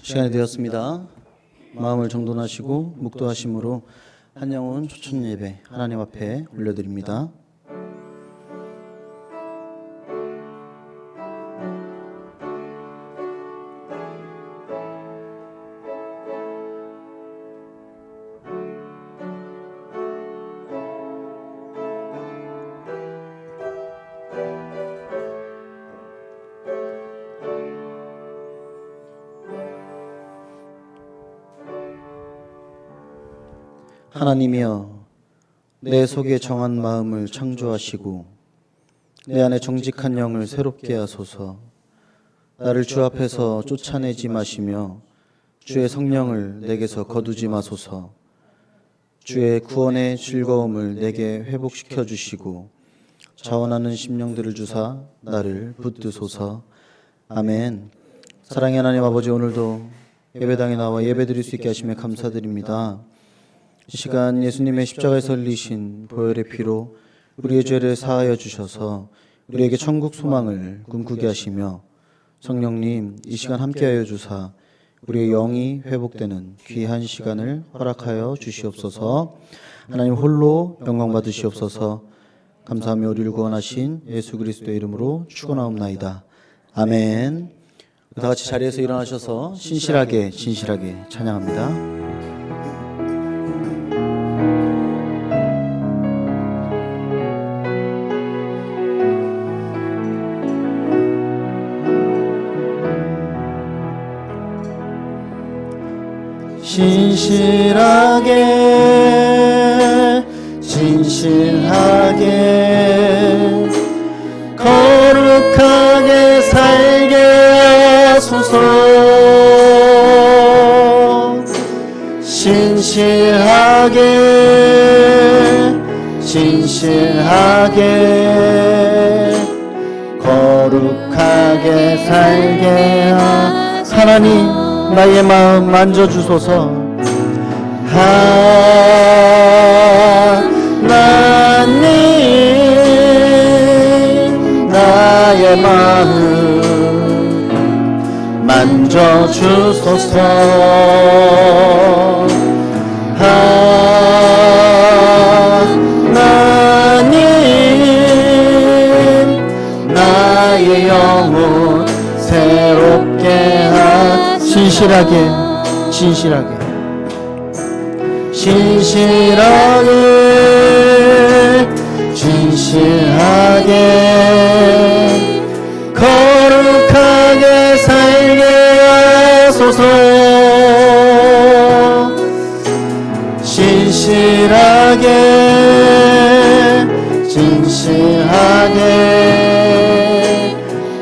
시간이 되었습니다. 마음을 정돈하시고 묵도하심으로 한영혼 초청 예배 하나님 앞에 올려드립니다. 하나님이여, 내 속에 정한 마음을 창조하시고 내 안에 정직한 영을 새롭게 하소서. 나를 주 앞에서 쫓아내지 마시며 주의 성령을 내게서 거두지 마소서. 주의 구원의 즐거움을 내게 회복시켜 주시고 자원하는 심령들을 주사 나를 붙드소서. 아멘. 사랑의 하나님 아버지, 오늘도 예배당에 나와 예배드릴 수 있게 하시며 감사드립니다. 이 시간 예수님의 십자가에서 흘리신 보혈의 피로 우리의 죄를 사하여 주셔서 우리에게 천국 소망을 꿈꾸게 하시며, 성령님 이 시간 함께하여 주사 우리의 영이 회복되는 귀한 시간을 허락하여 주시옵소서. 하나님 홀로 영광 받으시옵소서. 감사하며 우리를 구원하신 예수 그리스도의 이름으로 축원하옵나이다. 아멘. 다 같이 자리에서 일어나셔서 신실하게 찬양합니다. 신실하게 거룩하게 살게 하소서. 신실하게 거룩하게 살게 하소서. 하나님, 나의 마음 만져주소서. 하나님, 나의 마음 만져주소서. 하나님, 나의 영혼 새롭게 신실하게 거룩하게 살게 하소서. 신실하게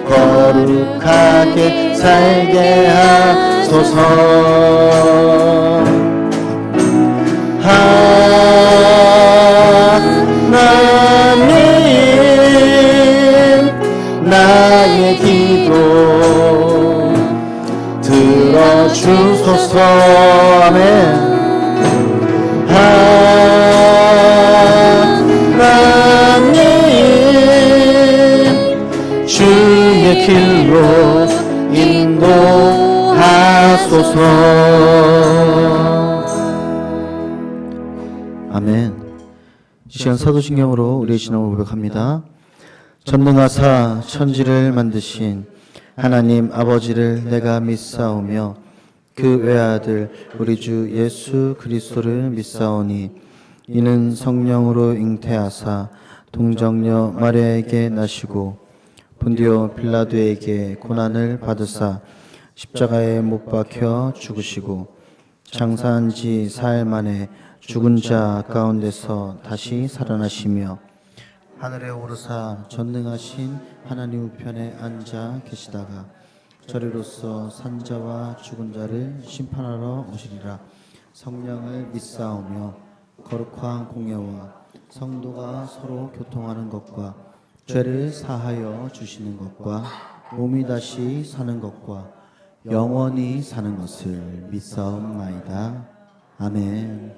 거룩하게 살게 하소서. 하나님, 나의 기도 들어주소서. 아멘. 하나님, 주의 길로 인도하소서. 아멘. 이 시간 사도신경으로 우리의 신앙을 고백합니다. 전능하사 천지를 만드신 하나님 아버지를 내가 믿사오며 그 외아들 우리 주 예수 그리스도를 믿사오니 이는 성령으로 잉태하사 동정녀 마리아에게 나시고 본디오 빌라도에게 고난을 받으사 십자가에 못 박혀 죽으시고 장사한 지 사흘 만에 죽은 자 가운데서 다시 살아나시며 하늘에 오르사 전능하신 하나님 우편에 앉아 계시다가 저리로서 산자와 죽은 자를 심판하러 오시리라. 성령을 믿사오며 거룩한 공예와 성도가 서로 교통하는 것과 죄를 사하여 주시는 것과 몸이 다시 사는 것과 영원히 사는 것을 믿사옵나이다. 아멘.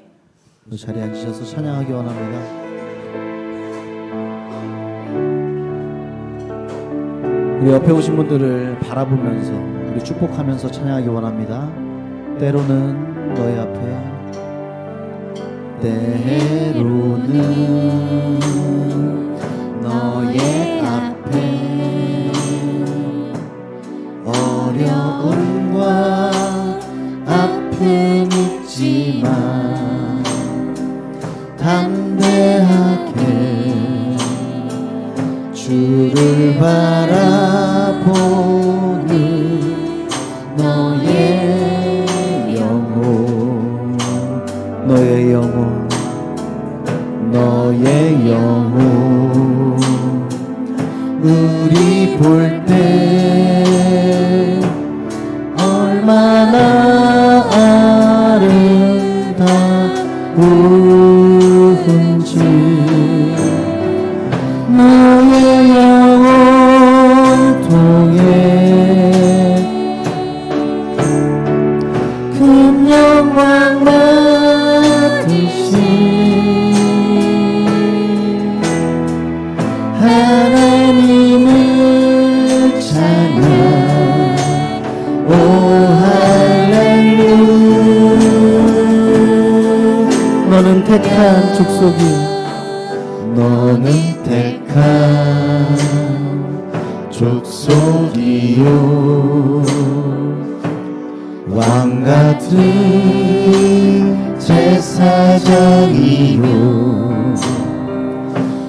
그 자리에 앉으셔서 찬양하기 원합니다. 우리 옆에 오신 분들을 바라보면서 우리 축복하면서 찬양하기 원합니다. 때로는 너의 앞에, 때로는 너의 앞에 어려움과 아픔 있지만 담대하게 주를 바라보는 너의 영혼, 너의 영혼, 너의 영혼, 우리 볼 때 얼마나 아름다운지 너의 영혼 통해 큰 영광 받으신 하나님을 찬양. 오 할렐루야. 너는 택한 족속이, 너는 택한 족속이요 왕같은 제사장이요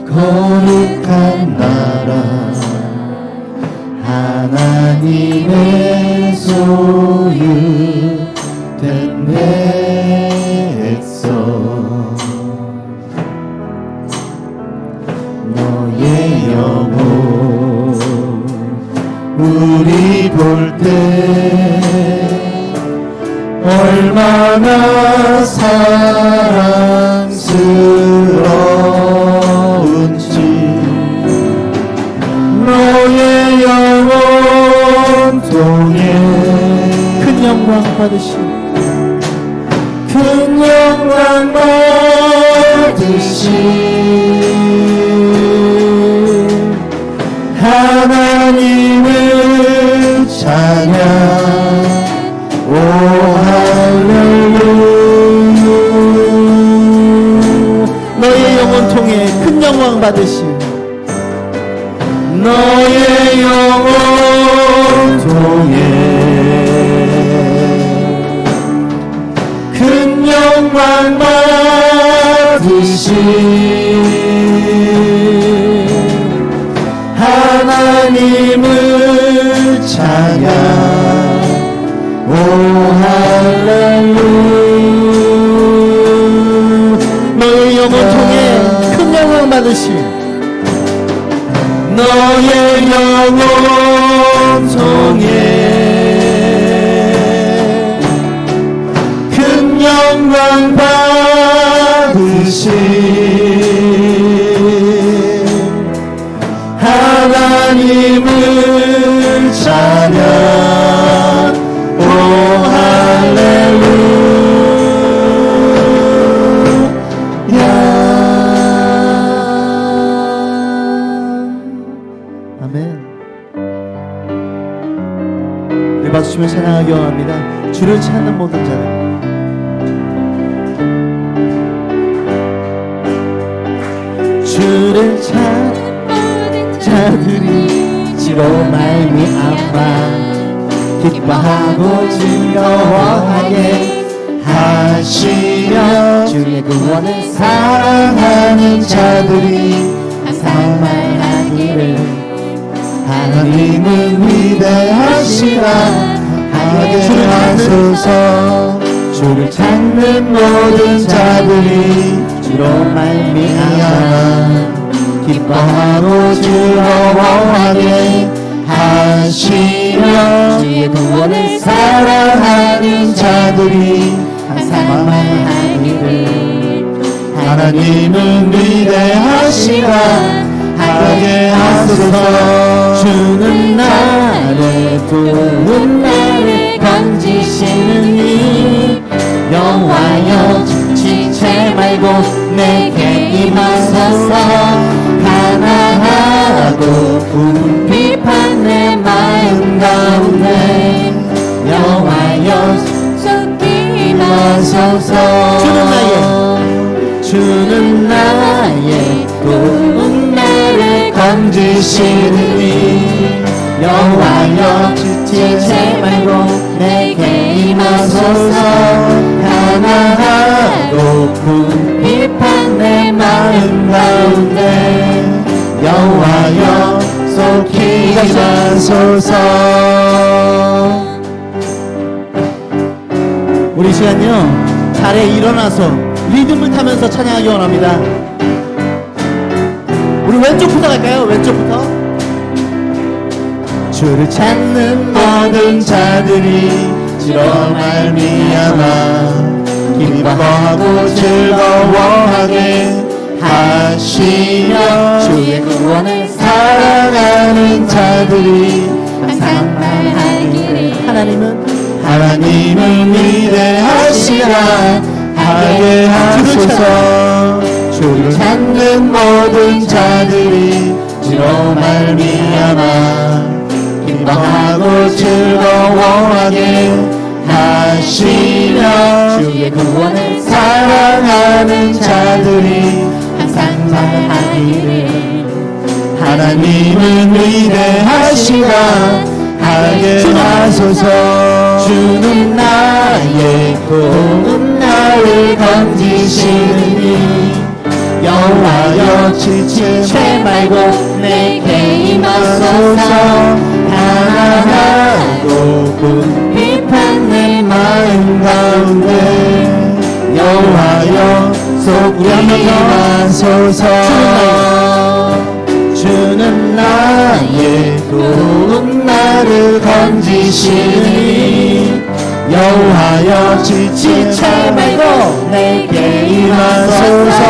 거룩한 나라 하나님의 소유된 백성. 너의 영혼 우리 볼 때 얼마나 사랑스러운지 너의 영혼 통해 큰 영광 받으신, 큰 영광 받으신 하나님을 찬양. 오 할렐루야. 너의 영혼 통해 큰 영광 받으신, 너의 영혼 통해 큰 영광 받으신 하나님을 찬양. 오 할렐루야. 너의 영혼 통해 큰 영광 받으신, 너의 영혼 통해 큰 영광 받으신 하나님을 찬양. 오 할렐루야. 아멘. 우리 박수 치며 찬양하기 원합니다. 주를 찾는 모든 자들, 주를 찾는 자들이 주로 말미암아 기뻐하고 즐거워하게 하시며 주의 구원을 사랑하는 자들이 항상 말하기를 하나님은 위대하시다 하게 하소서. 주를 찾는 모든 자들이 주로 말미암아 기뻐하고 즐거워하게 하시며 주의 구원을 사랑하는 자들이 항상 말하기를 하나님은 위대하시다 하게 하소서. 주는 나를 도는 나를 건지시느니 여호와여 지체 말고 내게 임하소서. 가난하고 궁핍한 내 마음 가운데 하소서. 주는 나의 온 나를 건지시는 이 여호와여 지체 말고 내게 임하소서. 가난하고 비판 내 마음 가운데 여호와여 속히 임하소서. 우리 시간요 자리에 일어나서 리듬을 타면서 찬양하기 원합니다. 우리 왼쪽부터 갈까요? 왼쪽부터. 주를 찾는 모든 자들이 주로 말미암아 기뻐하고 즐거워하게 하시며 주의 구원을 사랑하는 자들이 항상 말하기를 하나님은 위대하시라 하게 하소서. 주를 찾는 모든 자들이 주로 말미암아 기뻐하고 즐거워하게 하시며 주의 구원을 사랑하는 자들이 항상 말하기를 하나님은 위대하시라 하게 하소서. 주는 나의 온 나를 건지시니 여호와여 지체 말고 내게 임하소서. 가난하고 비판 내 마음 가운데 여호와여 속히 임하소서. 주는 나의 온 나를 건지시니 여호와여 지체 말고 내게 임하소서.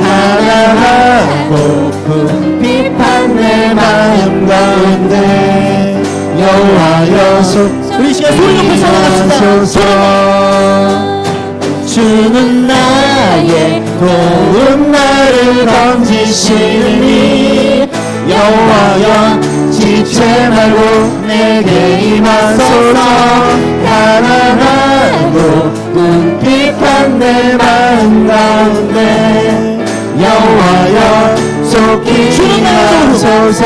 가난하고 비판 내 마음 가운데 여호와여 우리 시간 소리 높여 찬양합시다. 주는 나의 온 나를 건지시니 여호와여 지체 말고 내게 임하소서. 가난하고 비판 내 마음 가운데 여호와여 속히 임하소서.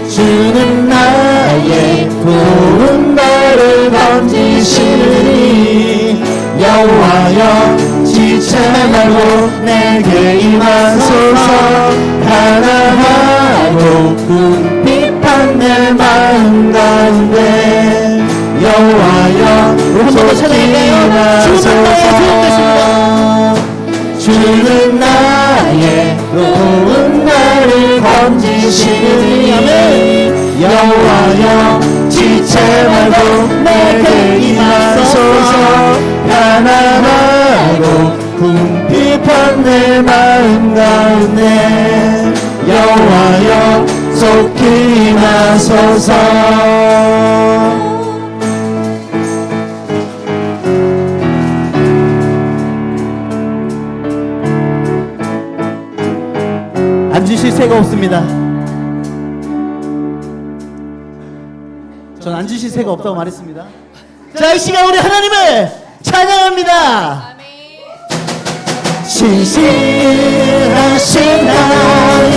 주는 나의 온 나를 건지시니 여호와여 지체 말고 내게 임하소서. 가난하고 비판 내 마음 가운데 여호와여 속히 임하소서. 주는 나의 온 나를 건지시니 여호와여 지체 말고 내게 임하소서. 가난하고 궁핍한 내 마음 가운데 여호와여 속히 임하소서. 앉으실 새가 없습니다. 전 앉으실 새가 없다고 말했습니다. 자, 이 시간 우리 하나님을 찬양합니다. 신실하신 하나님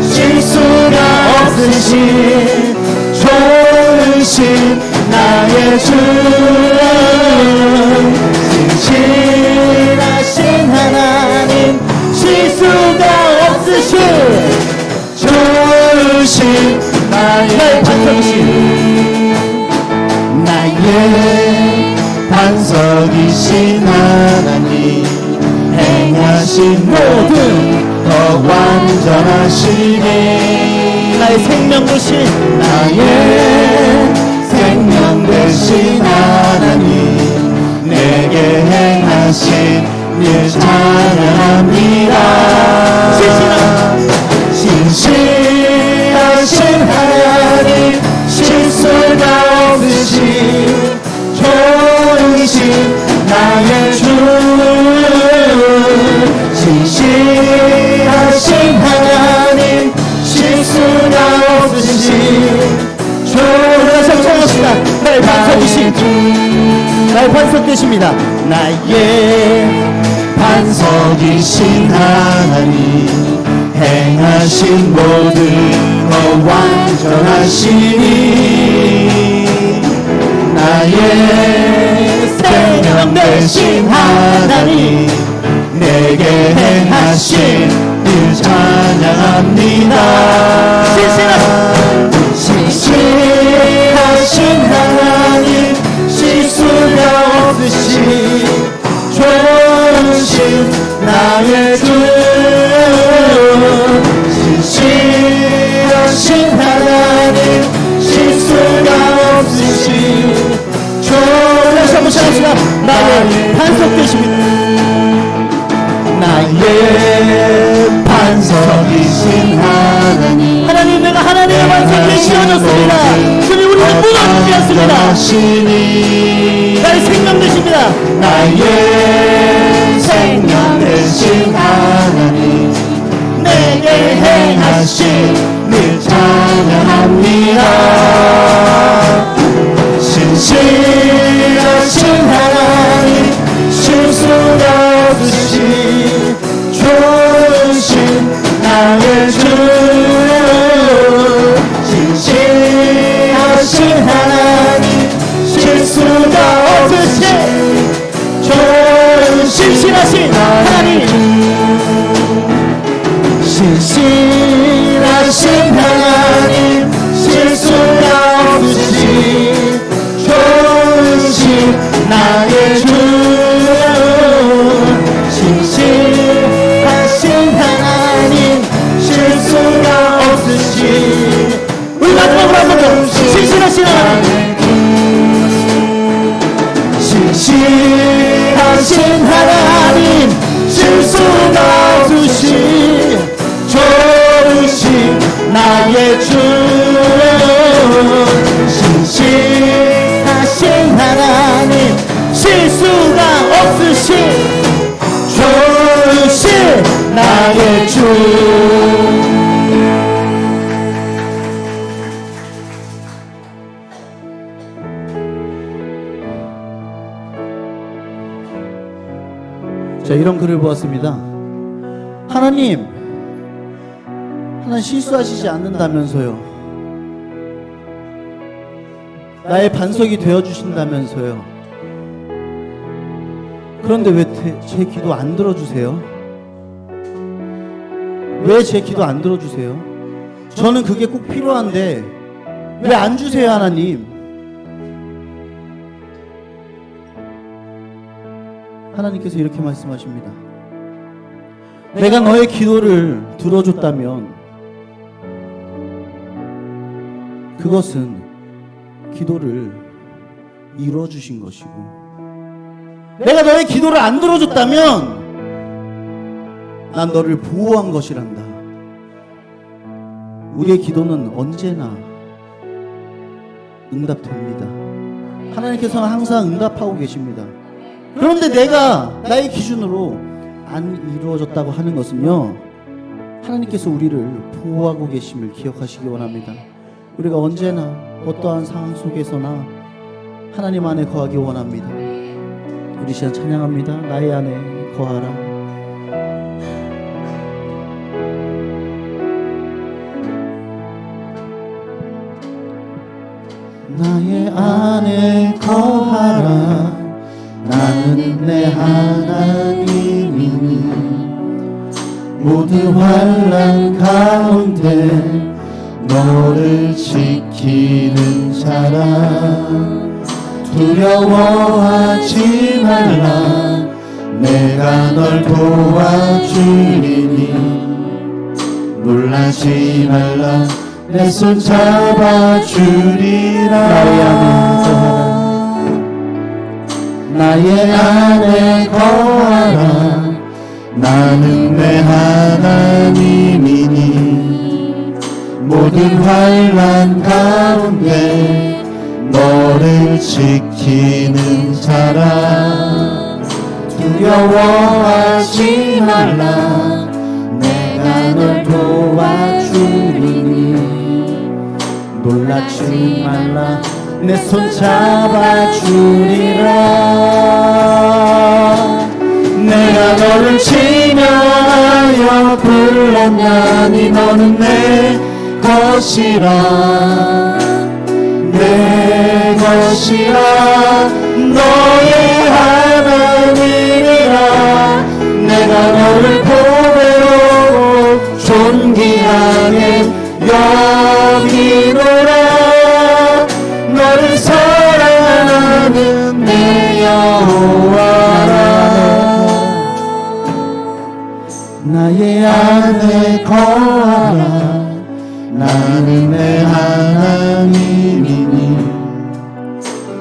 실수가 없으신 좋으신 나의 주. 신실하신 하나님 실수가 없으신 좋으신 나의 주. 나의 반석이신 하나님 행하신 모든 더 완전하시네. 나의 생명 되신 나의 생명 되신 하나님 내게 행하신 일 찬양합니다. 신실하신 하나님 실수가 없으신 좋으신 나의 주. 신실하신 하나님 실수가 없으신 우리가 성장합시다. 나의 반석이신 나의 반석 되십니다. 나의 반석이신 하나님 행하신 모든 것 완전하시니 나의 생명 되신 하나님 내게 행하신 일 찬양합니다. 신실하신 하나님 실수가 없으신 좋으신 나의 주 신실하신 하나님 실수가 없으신 다시 한번 시작합시다. 나의 반석 되십니다. 나의 반석이신 하나님 하나님, 내가 하나님의 반석에 씌워졌습니다. 주님, 우리는 무너지지 않습니다. 나의 생명 되십니다. 나의 생명 되신 하나님 내게 행하신 늘 찬양합니다. 신실하신 하나님 실수가 없으신 좋으신 나의 주 신실하신 하나님 실수가 없으신 신실하신 하나님, 신실하신 하나님 실수가 없으신 좋으신 나의 주 신실하신 하나님 실수가 없으신 우리 마지막으로 한 번 더. 신실하신 하나님, 신실하신 하나님 실수가 없으신 좋으신 나의 주 신실하신 하나님 실수가 없으신 좋으신 나의 주 자, 이런 글을 보았습니다. 하나님 실수하시지 않는다면서요. 나의 반석이 되어주신다면서요. 그런데 왜 제 기도 안 들어주세요? 왜 제 기도 안 들어주세요? 저는 그게 꼭 필요한데 왜 안 주세요, 하나님? 하나님께서 이렇게 말씀하십니다. 내가 너의 기도를 들어줬다면 그것은 기도를 이루어주신 것이고, 내가 너의 기도를 안 들어줬다면 난 너를 보호한 것이란다. 우리의 기도는 언제나 응답됩니다. 하나님께서는 항상 응답하고 계십니다. 그런데 내가 나의 기준으로 안 이루어졌다고 하는 것은요, 하나님께서 우리를 보호하고 계심을 기억하시기 원합니다. 우리가 언제나 어떠한 상황 속에서나 하나님 안에 거하기 원합니다. 우리 시간 찬양합니다. 나의 안에 거하라. 나의 안에 거하라. 나는 내 하나님이니 모든 환난 가운데 너를 지키는 자라. 두려워하지 말라. 내가 널 도와주리니 놀라지 말라. 내 손 잡아주리라. 나의 안에 거하라. 나는 내 하나님이니 모든 환난 가운데 너를 지키는 자라. 두려워하지 말라. 내가 널 도와주리니 놀라지 말라. 내 손 잡아주리라. 내가 너를 지명하여 불렀나니 너는 내 것이라. 내 것이라. 너의 하나님이라. 내가 너를 보배로 존귀하게 여기노라. 너를 사랑하는 내 여호와라. 나의 안에 거하라. 나는 내 하나님이니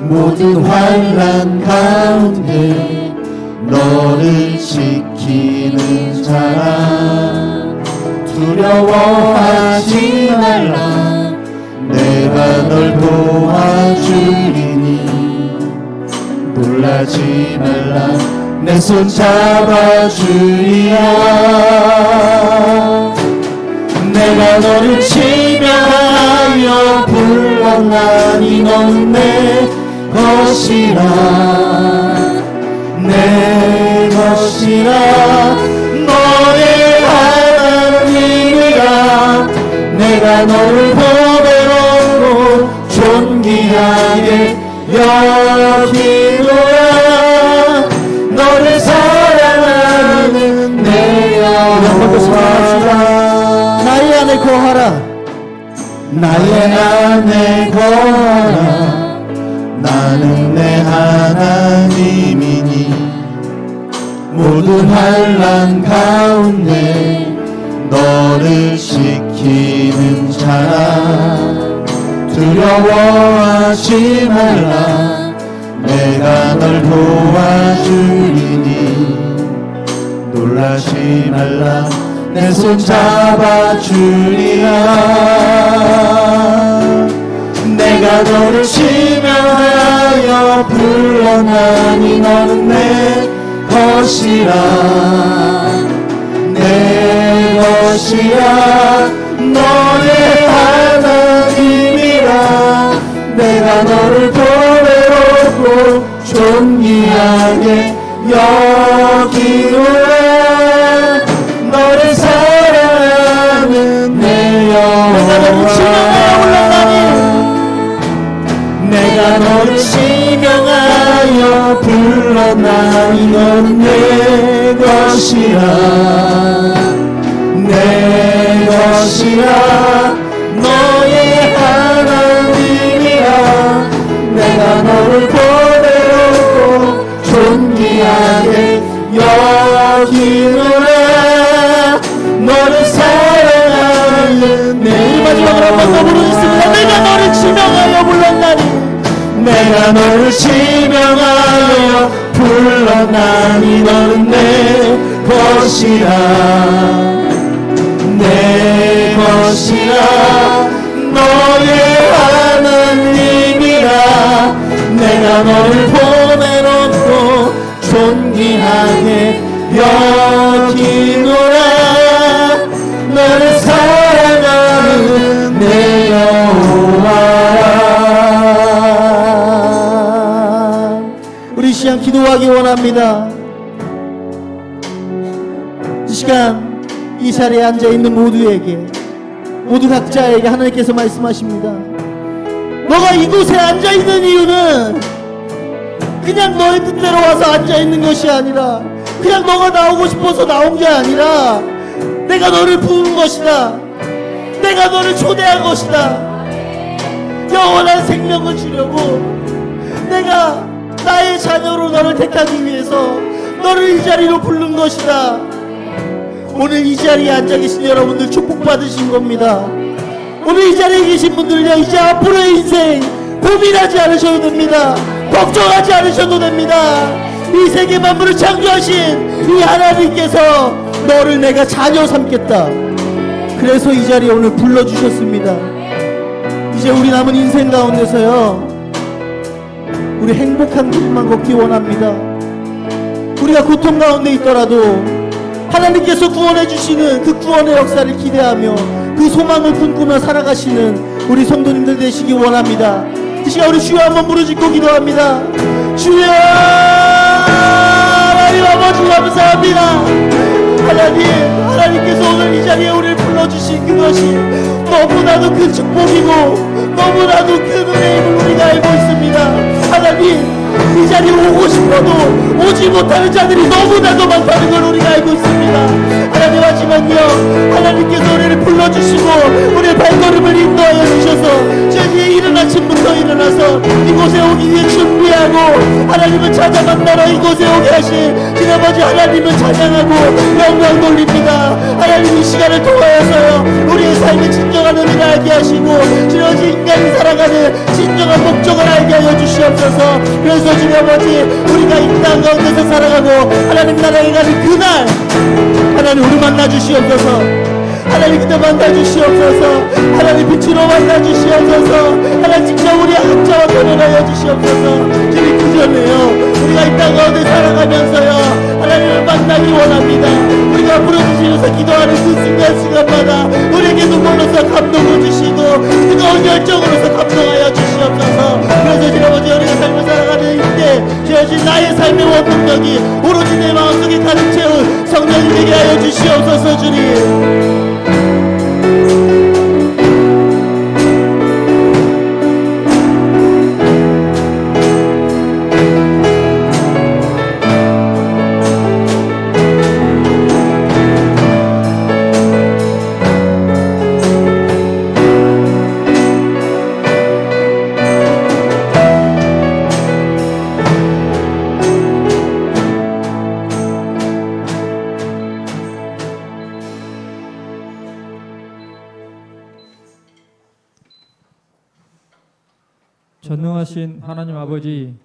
모든 환난 가운데 너를 지키는 자라. 두려워하지 말라. 내가 널 도와주리니 놀라지 말라. 내 손 잡아주리라. 내가 너를 지명하여 불렀나니 너는 내 것이라. 내 것이라. 너의 하나님이라. 내가 너를 보배로 존귀하게 여기노라. 너를 사랑하는 내 여호와라. 나의 안에 거하라. 나의 안에 거하라. 나는 내 하나님이니 모든 환난 가운데 너를 지키는 자라. 두려워하지 말라. 내가 널 도와주리니 놀라지 말라. 내 손 잡아주리라. 내가 너를 지명하여 불렀나니 너는 내 것이라. 내 것이라. 너의 하나님이라. 내가 너를 보배롭고 존귀하게 여기노라. 너를 사랑하는 내 여호와라. 내가 너를 지명하여 불렀나니 너는 내 것이라. 내 것이라. 너의 하나님이라. 내가 너를 보배롭고 존귀하게 여기노라. 너를 사랑하는 내 마지막으로 한번 더 부르겠습니다. 내가 너를 지명하여 불렀나니. 내가 너를 지명하여 불렀나니 너는 내 것이라. 내 것이라. 너의 하나님이라. 내가 너를 보내놓고 존귀하게 여기노라. 너를 사랑하는 내 여호와라. 우리 이 시간 기도하기 원합니다. 이 시간 이 자리에 앉아있는 모두에게, 모두 각자에게 하나님께서 말씀하십니다. 너가 이곳에 앉아있는 이유는 그냥 너의 뜻대로 와서 앉아있는 것이 아니라, 그냥 너가 나오고 싶어서 나온 게 아니라 내가 너를 부른 것이다. 내가 너를 초대한 것이다. 영원한 생명을 주려고 내가 나의 자녀로 너를 택하기 위해서 너를 이 자리로 부른 것이다. 오늘 이 자리에 앉아 계신 여러분들 축복받으신 겁니다. 오늘 이 자리에 계신 분들요, 이제 앞으로의 인생 고민하지 않으셔도 됩니다. 걱정하지 않으셔도 됩니다. 이 세계 만물을 창조하신 이 하나님께서 너를 내가 자녀 삼겠다. 그래서 이 자리에 오늘 불러주셨습니다. 이제 우리 남은 인생 가운데서요, 우리 행복한 길만 걷기 원합니다. 우리가 고통 가운데 있더라도 하나님께서 구원해 주시는 그 구원의 역사를 기대하며 그 소망을 꿈꾸며 살아가시는 우리 성도님들 되시기 원합니다. 이 시간 우리 주여 한번 부르짖고 기도합니다. 주여 하나님 아버지 감사합니다. 하나님께서 오늘 이 자리에 우리를 불러주신 그것이 너무나도 큰 축복이고 너무나도 큰 은혜임을 우리가 알고 있습니다. 하나님 이 자리에 오고 싶어도 오지 못하는 자들이 너무나도 많다는 걸 우리가 알고 있습니다. 하나님 하지만요, 하나님께서 우리를 불러주시고 우리의 발걸음을 인도하여 주셔서 저희 이른 아침부터 일어나서 이곳에 오기 위해 준비하고 하나님을 찾아 만나러 이곳에 오게 하신 주 아버지 하나님을 찬양하고 영광 돌립니다. 하나님 이 시간을 통하여서요 우리의 삶의 진정한 의미를 알게 하시고 주 아버지 인간이 살아가는 진정한 목적을 알게 하여 주시옵소서. 그래서 주 아버지 우리가 이 땅 가운데서 살아가고 하나님 나라에 가는 그날 하나님 우리 만나 주시옵소서. 하나님 그때 만나 주시옵소서. 하나님 빛으로 만나 주시옵소서. 하나님 직접 우리 학자와 변호하여 주시옵소서. 주님 그 전에요 우리가 이 땅 가운데 살아가면서요 하나님을 만나기 원합니다. 우리가 부르짖으면서 기도하는 그 순간순간마다 우리에게 눈물로서 감동을 주시고 뜨거운 열정으로서 감동하여 주시옵소서. 그래서 주 아버지 우리가 삶을 살아가는 이때 주여진 나의 삶의 원동력이 오로지 내 마음속에 가득 채운 성령이 되게 하여 주시옵소서. 주님 전능하신 하나님 아버지,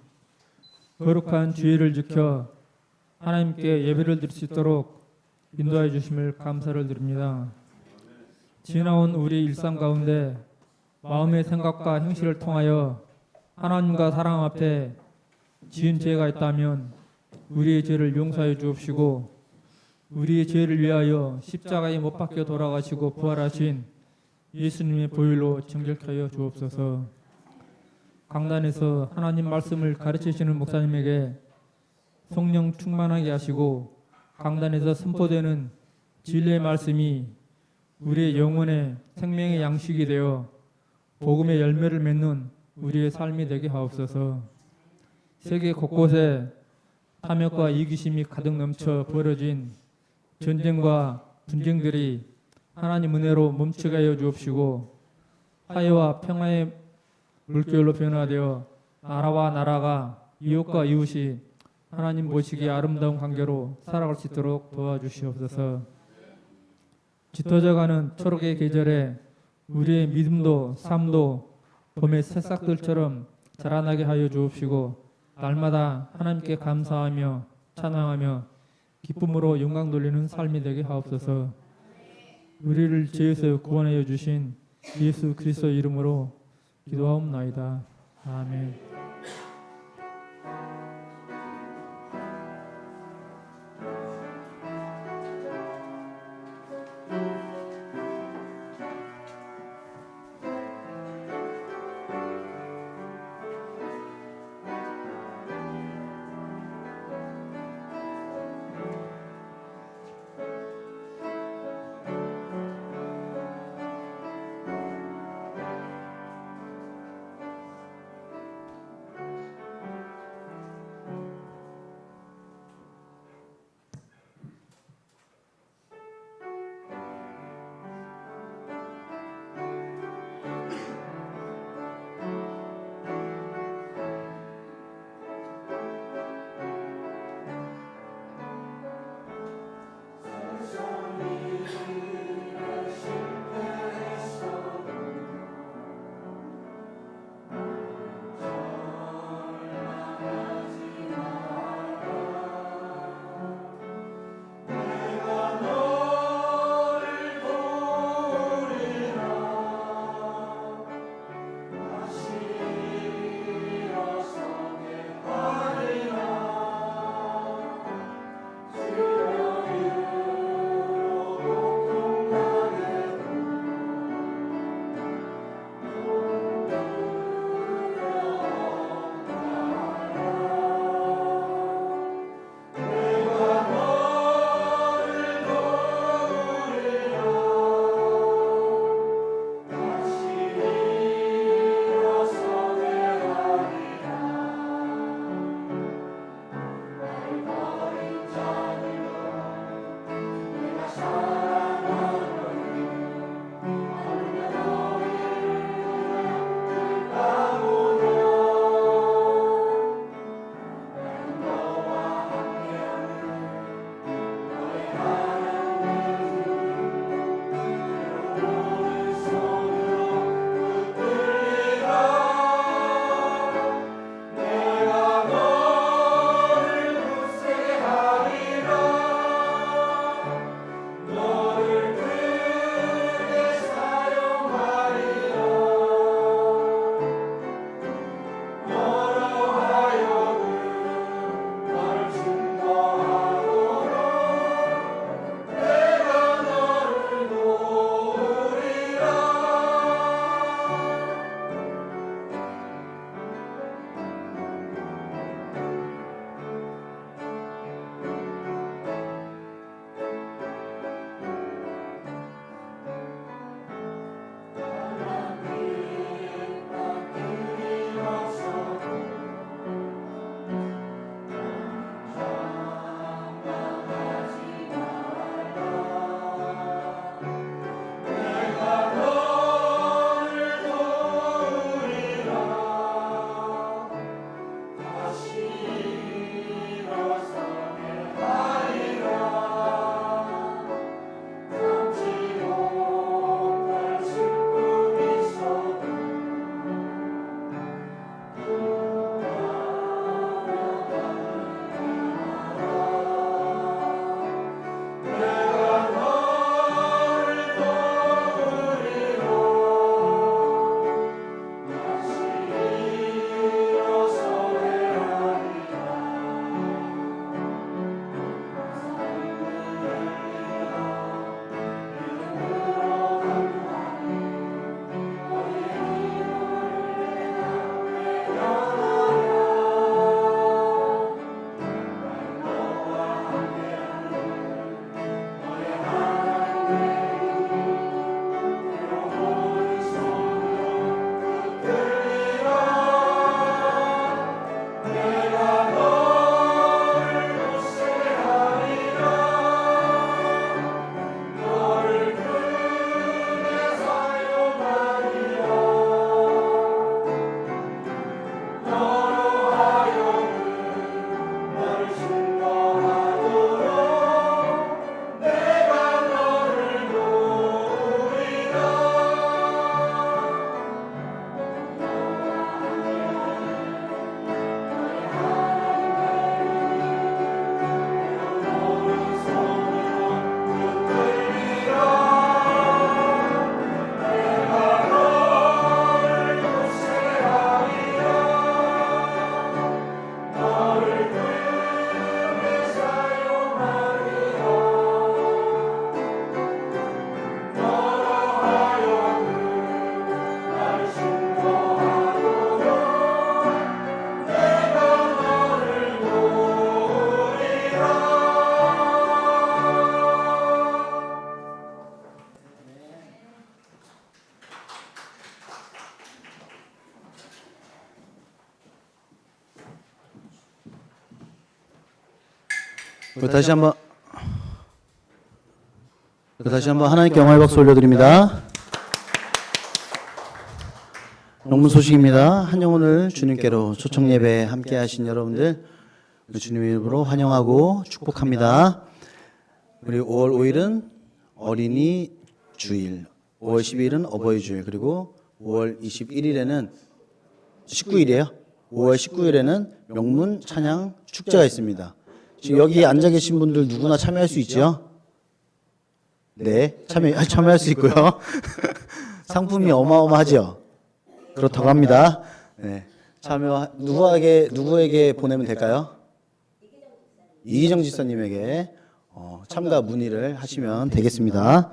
거룩한 주의를 지켜 하나님께 예배를 드릴 수 있도록 인도해 주심을 감사를 드립니다. 지나온 우리 일상 가운데 마음의 생각과 행실을 통하여 하나님과 사람 앞에 지은 죄가 있다면 우리의 죄를 용서해 주옵시고 우리의 죄를 위하여 십자가에 못 박혀 돌아가시고 부활하신 예수님의 보혈로 정결케 하여 주옵소서. 강단에서 하나님 말씀을 가르치시는 목사님에게 성령 충만하게 하시고 강단에서 선포되는 진리의 말씀이 우리의 영혼의 생명의 양식이 되어 복음의 열매를 맺는 우리의 삶이 되게 하옵소서. 세계 곳곳에 탐욕과 이기심이 가득 넘쳐 벌어진 전쟁과 분쟁들이 하나님 은혜로 멈추게 하여 주옵시고 화해와 평화의 물결로 변화되어 나라와 나라가 이웃과 이웃이 하나님 보시기에 아름다운 관계로 살아갈 수 있도록 도와주시옵소서. 짙어져가는 초록의 계절에 우리의 믿음도 삶도 봄의 새싹들처럼 자라나게 하여 주옵시고 날마다 하나님께 감사하며 찬양하며 기쁨으로 영광 돌리는 삶이 되게 하옵소서. 우리를 죄에서 구원하여 주신 예수 그리스도 이름으로 기도하옵나이다. 아멘. 다시 한번 하나님께 영광의 박수 올려드립니다. 농문 소식입니다. 한 영혼을 주님께로 초청 예배 함께 하신 여러분들 주님의 이름으로 환영하고 축복합니다. 우리 5월 5일은 어린이 주일, 5월 12일은 어버이 주일, 그리고 5월 21일에는 19일이에요. 5월 19일에는 명문 찬양 축제가 있습니다. 지금 여기 앉아 계신 분들 누구나 참여할 수 있죠? 네, 참여할 수 있고요. 상품이 어마어마하죠? 그렇다고 합니다. 네, 누구에게 보내면 될까요? 이기정 지사님에게 참가 문의를 하시면 되겠습니다.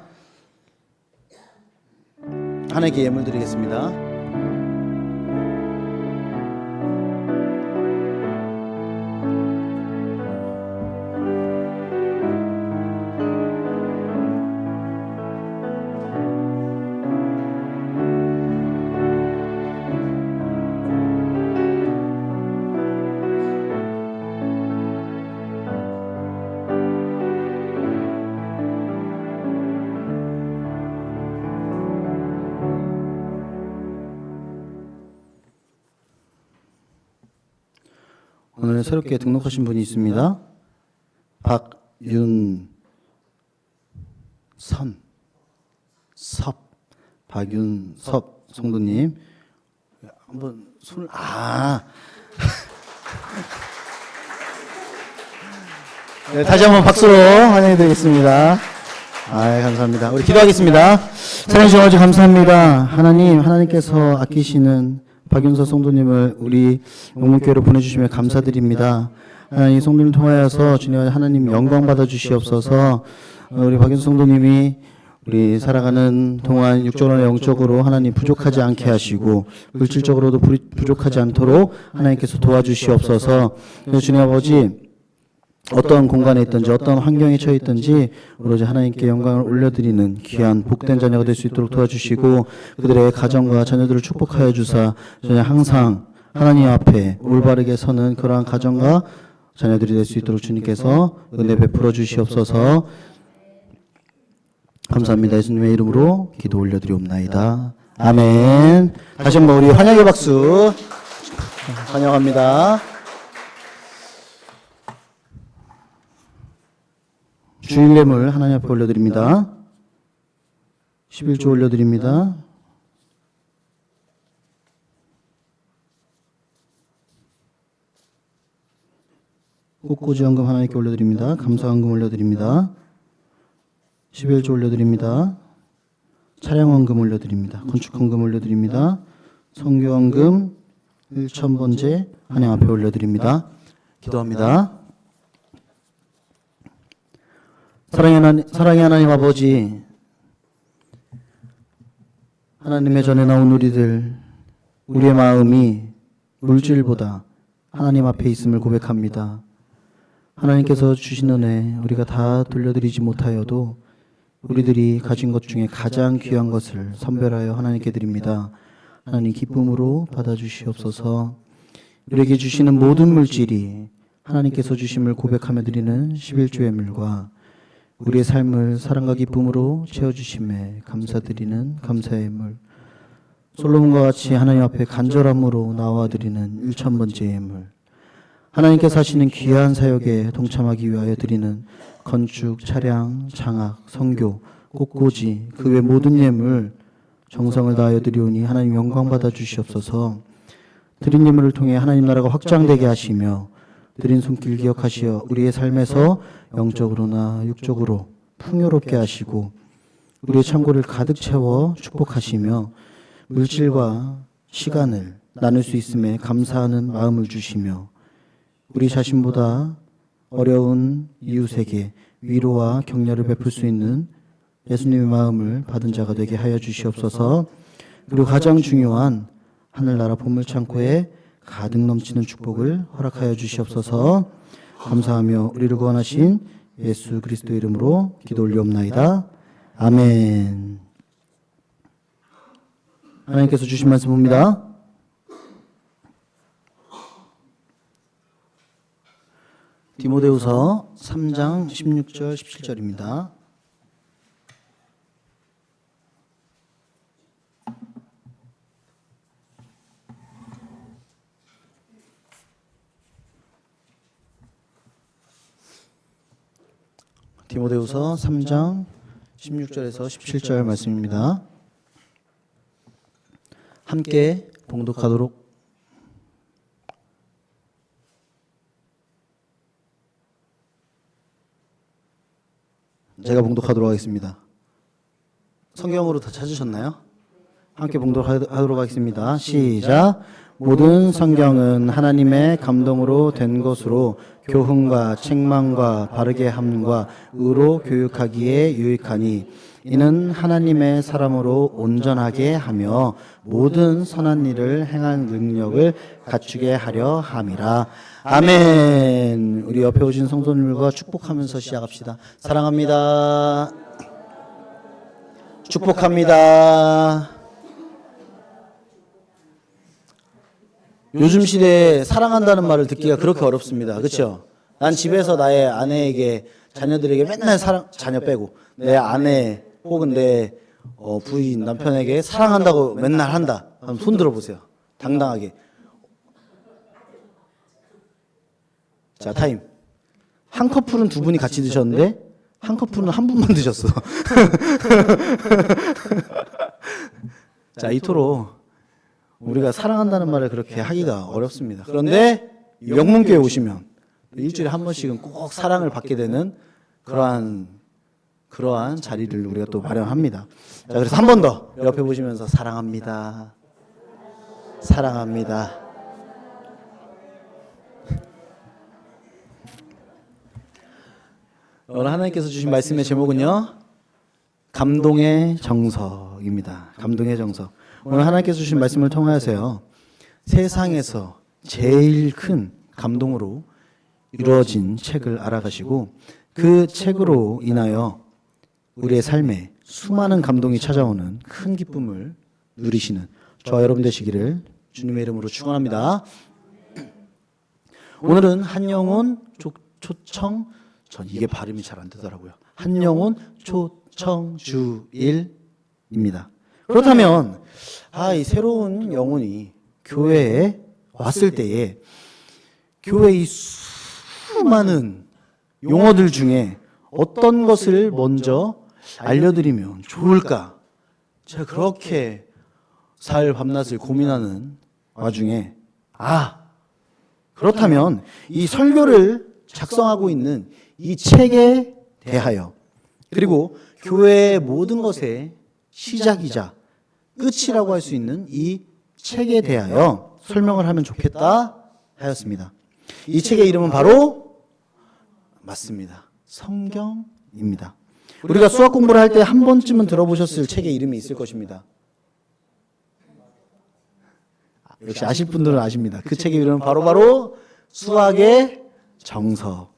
하나님께 예물 드리겠습니다. 오늘 새롭게 등록하신 분이 있습니다. 박윤섭 성도님. 한번 손을 네, 다시 한번 박수로 환영해 드리겠습니다. 감사합니다. 우리 기도하겠습니다. 사랑해주셔서 아주 감사합니다. 하나님께서 아끼시는 박윤서 성도님을 우리 용문교회로 보내주시며 감사드립니다. 하나님 성도님 통하여서 주님 하나님 영광 받아 주시옵소서. 우리 박윤서 성도님이 우리 살아가는 동안 육적으로나 영적으로 하나님 부족하지 않게 하시고 물질적으로도 부족하지 않도록 하나님께서 도와주시옵소서. 주님 아버지 어떤 공간에 있든지 어떤 환경에 처해 있든지 오로지 하나님께 영광을 올려드리는 귀한 복된 자녀가 될 수 있도록 도와주시고 그들의 가정과 자녀들을 축복하여 주사 항상 하나님 앞에 올바르게 서는 그러한 가정과 자녀들이 될 수 있도록 주님께서 은혜 베풀어 주시옵소서. 감사합니다. 예수님의 이름으로 기도 올려드리옵나이다. 아멘. 다시 한번 우리 환영의 박수 환영합니다. 주일 예물 하나님 앞에 올려드립니다. 11조 올려드립니다. 꽃꽂이헌금 하나님께 올려드립니다. 감사헌금 올려드립니다. 11조 올려드립니다. 차량헌금 올려드립니다. 건축헌금 올려드립니다. 선교헌금 1,000번째 하나님 앞에 올려드립니다. 기도합니다. 사랑의 하나님 아버지, 하나님의 전에 나온 우리의 마음이 물질보다 하나님 앞에 있음을 고백합니다. 하나님께서 주신 은혜 우리가 다 돌려드리지 못하여도 우리들이 가진 것 중에 가장 귀한 것을 선별하여 하나님께 드립니다. 하나님 기쁨으로 받아주시옵소서. 우리에게 주시는 모든 물질이 하나님께서 주심을 고백하며 드리는 11조의 물과 우리의 삶을 사랑과 기쁨으로 채워주심에 감사드리는 감사의 물, 솔로몬과 같이 하나님 앞에 간절함으로 나와 드리는 1,000번째의 물, 하나님께서 하시는 귀한 사역에 동참하기 위하여 드리는 건축, 차량, 장학, 선교, 꽃꽂이 그 외 모든 예물 정성을 다하여 드리오니 하나님 영광 받아 주시옵소서. 드린 예물을 통해 하나님 나라가 확장되게 하시며 드린 손길 기억하시어 우리의 삶에서 영적으로나 육적으로 풍요롭게 하시고 우리의 창고를 가득 채워 축복하시며 물질과 시간을 나눌 수 있음에 감사하는 마음을 주시며 우리 자신보다 어려운 이웃에게 위로와 격려를 베풀 수 있는 예수님의 마음을 받은 자가 되게 하여 주시옵소서. 그리고 가장 중요한 하늘나라 보물창고에 가득 넘치는 축복을 허락하여 주시옵소서. 감사하며 우리를 구원하신 예수 그리스도 이름으로 기도 올리옵나이다. 아멘. 하나님께서 주신 말씀 봅니다. 디모데후서 3장 16절 17절입니다. 디모데후서 3장 16절에서 17절 말씀입니다. 함께 봉독하도록 제가 봉독하도록 하겠습니다. 성경으로 다 찾으셨나요? 함께 봉독하도록 하겠습니다. 시작. 모든 성경은 하나님의 감동으로 된 것으로 교훈과 책망과 바르게 함과 의로 교육하기에 유익하니 이는 하나님의 사람으로 온전하게 하며 모든 선한 일을 행할 능력을 갖추게 하려 함이라. 아멘. 우리 옆에 오신 성도님들과 축복하면서 시작합시다. 사랑합니다. 축복합니다. 요즘 시대에 사랑한다는 말을 듣기가 그렇게 어렵습니다. 그렇죠? 난 집에서 나의 아내에게, 자녀들에게 맨날 자녀 빼고 내 아내 혹은 내 부인, 남편에게 사랑한다고 맨날 한다. 한번 손 들어보세요. 당당하게. 자, 타임. 한 커플은 두 분이 같이 드셨는데 한 커플은 한 분만 드셨어. 자, 이토록 우리가 사랑한다는 말을 그렇게 하기가 어렵습니다. 그런데 명문교회 오시면 일주일에 한 번씩은 꼭 사랑을 받게 되는 그러한 자리를 우리가 또 마련합니다. 자, 그래서 한 번 더 옆에 보시면서 사랑합니다. 사랑합니다. 오늘 하나님께서 주신 말씀의 제목은요, 감동의 정석입니다. 감동의 정석. 오늘 하나님께서 주신 말씀을 통하여서요, 세상에서 제일 큰 감동으로 이루어진 책을 알아가시고 그 책으로 인하여 우리의 삶에 수많은 감동이 찾아오는 큰 기쁨을 누리시는 저와 여러분 되시기를 주님의 이름으로 축원합니다. 오늘은 한영혼 초청, 전 이게 발음이 잘 안 되더라고요. 한영혼 초청주일입니다. 그렇다면 이 새로운 영혼이 교회에 왔을 때에 교회의 수많은 용어들 중에 어떤 것을 먼저 알려드리면 좋을까? 제가 그렇게 사흘 밤낮을 고민하는 와중에 그렇다면 이 설교를 작성하고 있는 이 책에 대하여, 그리고 교회의 모든 것의 시작이자 끝이라고 할 수 있는 이 책에 대하여 설명을 하면 좋겠다 하였습니다. 이 책의 이름은 바로 맞습니다. 성경입니다. 우리가 수학 공부를 할 때 한 번쯤은 들어보셨을 책의 이름이 있을 것입니다. 역시 아실 분들은 아십니다. 그 책의 이름은 바로 수학의 정석.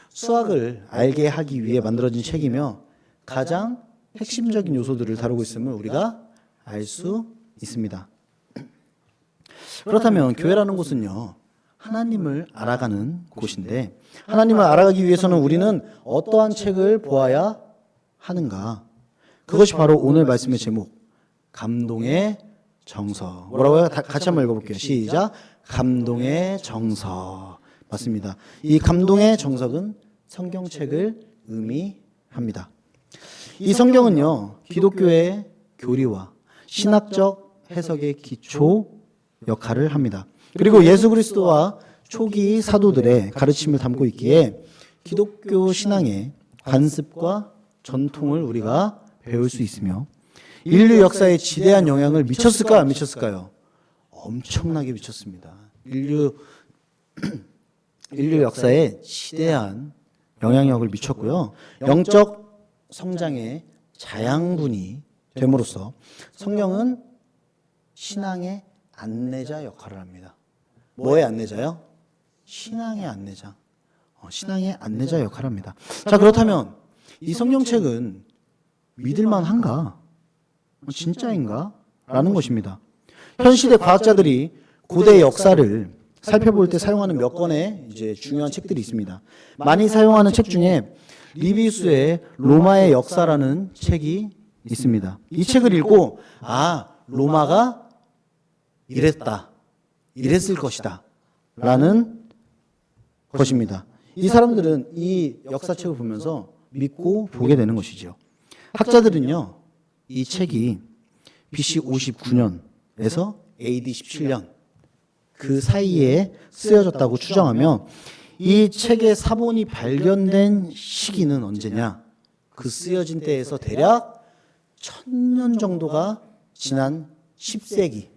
수학을 알게 하기 위해 만들어진 책이며 가장 핵심적인 요소들을 다루고 있음을 우리가 알 수 있습니다. 그렇다면 교회라는 곳은요, 하나님을 알아가는 곳인데, 하나님을 알아가기 위해서는 우리는 어떠한 책을 보아야 하는가? 그것이 바로 오늘 말씀의 제목, 감동의 정석. 뭐라고요? 같이 한번 읽어볼게요. 시작. 감동의 정석. 맞습니다. 이 감동의 정석은 성경책을 의미합니다. 이 성경은요, 기독교의 교리와 신학적 해석의 기초 역할을 합니다. 그리고 예수 그리스도와 초기 사도들의 가르침을 담고 있기에 기독교 신앙의 관습과 전통을 우리가 배울 수 있으며 인류 역사에 지대한 영향을 미쳤을까요? 안 미쳤을까요? 엄청나게 미쳤습니다. 인류 역사에 지대한 영향력을 미쳤고요. 영적 성장의 자양분이 됨으로써 성경은 신앙의 안내자 역할을 합니다. 뭐의 안내자요? 신앙의 안내자. 신앙의 안내자 역할을 합니다. 자, 그렇다면 이 성경책은 믿을만한가? 진짜인가? 라는 것입니다. 현 시대 과학자들이 고대 역사를 살펴볼 때 사용하는 몇 권의 이제 중요한 책들이 있습니다. 많이 사용하는 책 중에 리비우스의 로마의 역사라는 책이 있습니다. 이 책을 읽고 로마가 이랬다, 이랬을 것이다 라는 것입니다. 이 사람들은 이 역사책을 보면서 믿고 보게 되는 것이죠. 학자들은요, 이 책이 BC 59년에서 AD 17년 그 사이에 쓰여졌다고 추정하며 이 책의 사본이 발견된 시기는 언제냐? 그 쓰여진 때에서 대략 1000년 정도가 지난 10세기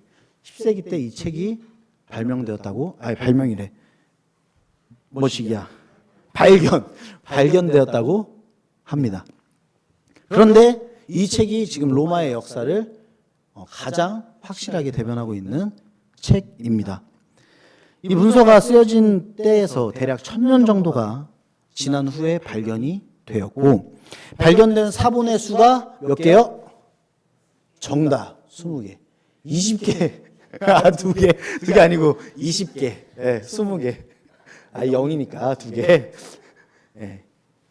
때 이 책이 발명되었다고, 발명이래. 뭐시기야? 발견되었다고 합니다. 그런데 이 책이 지금 로마의 역사를 가장 확실하게 대변하고 있는 책입니다. 이 문서가 쓰여진 때에서 대략 1000년 정도가 지난 후에 발견이 되었고, 발견된 사본의 수가 몇 개요? 정답 20개. 20개. 두 개 아니고 20개. 20개. 0이니까 2개.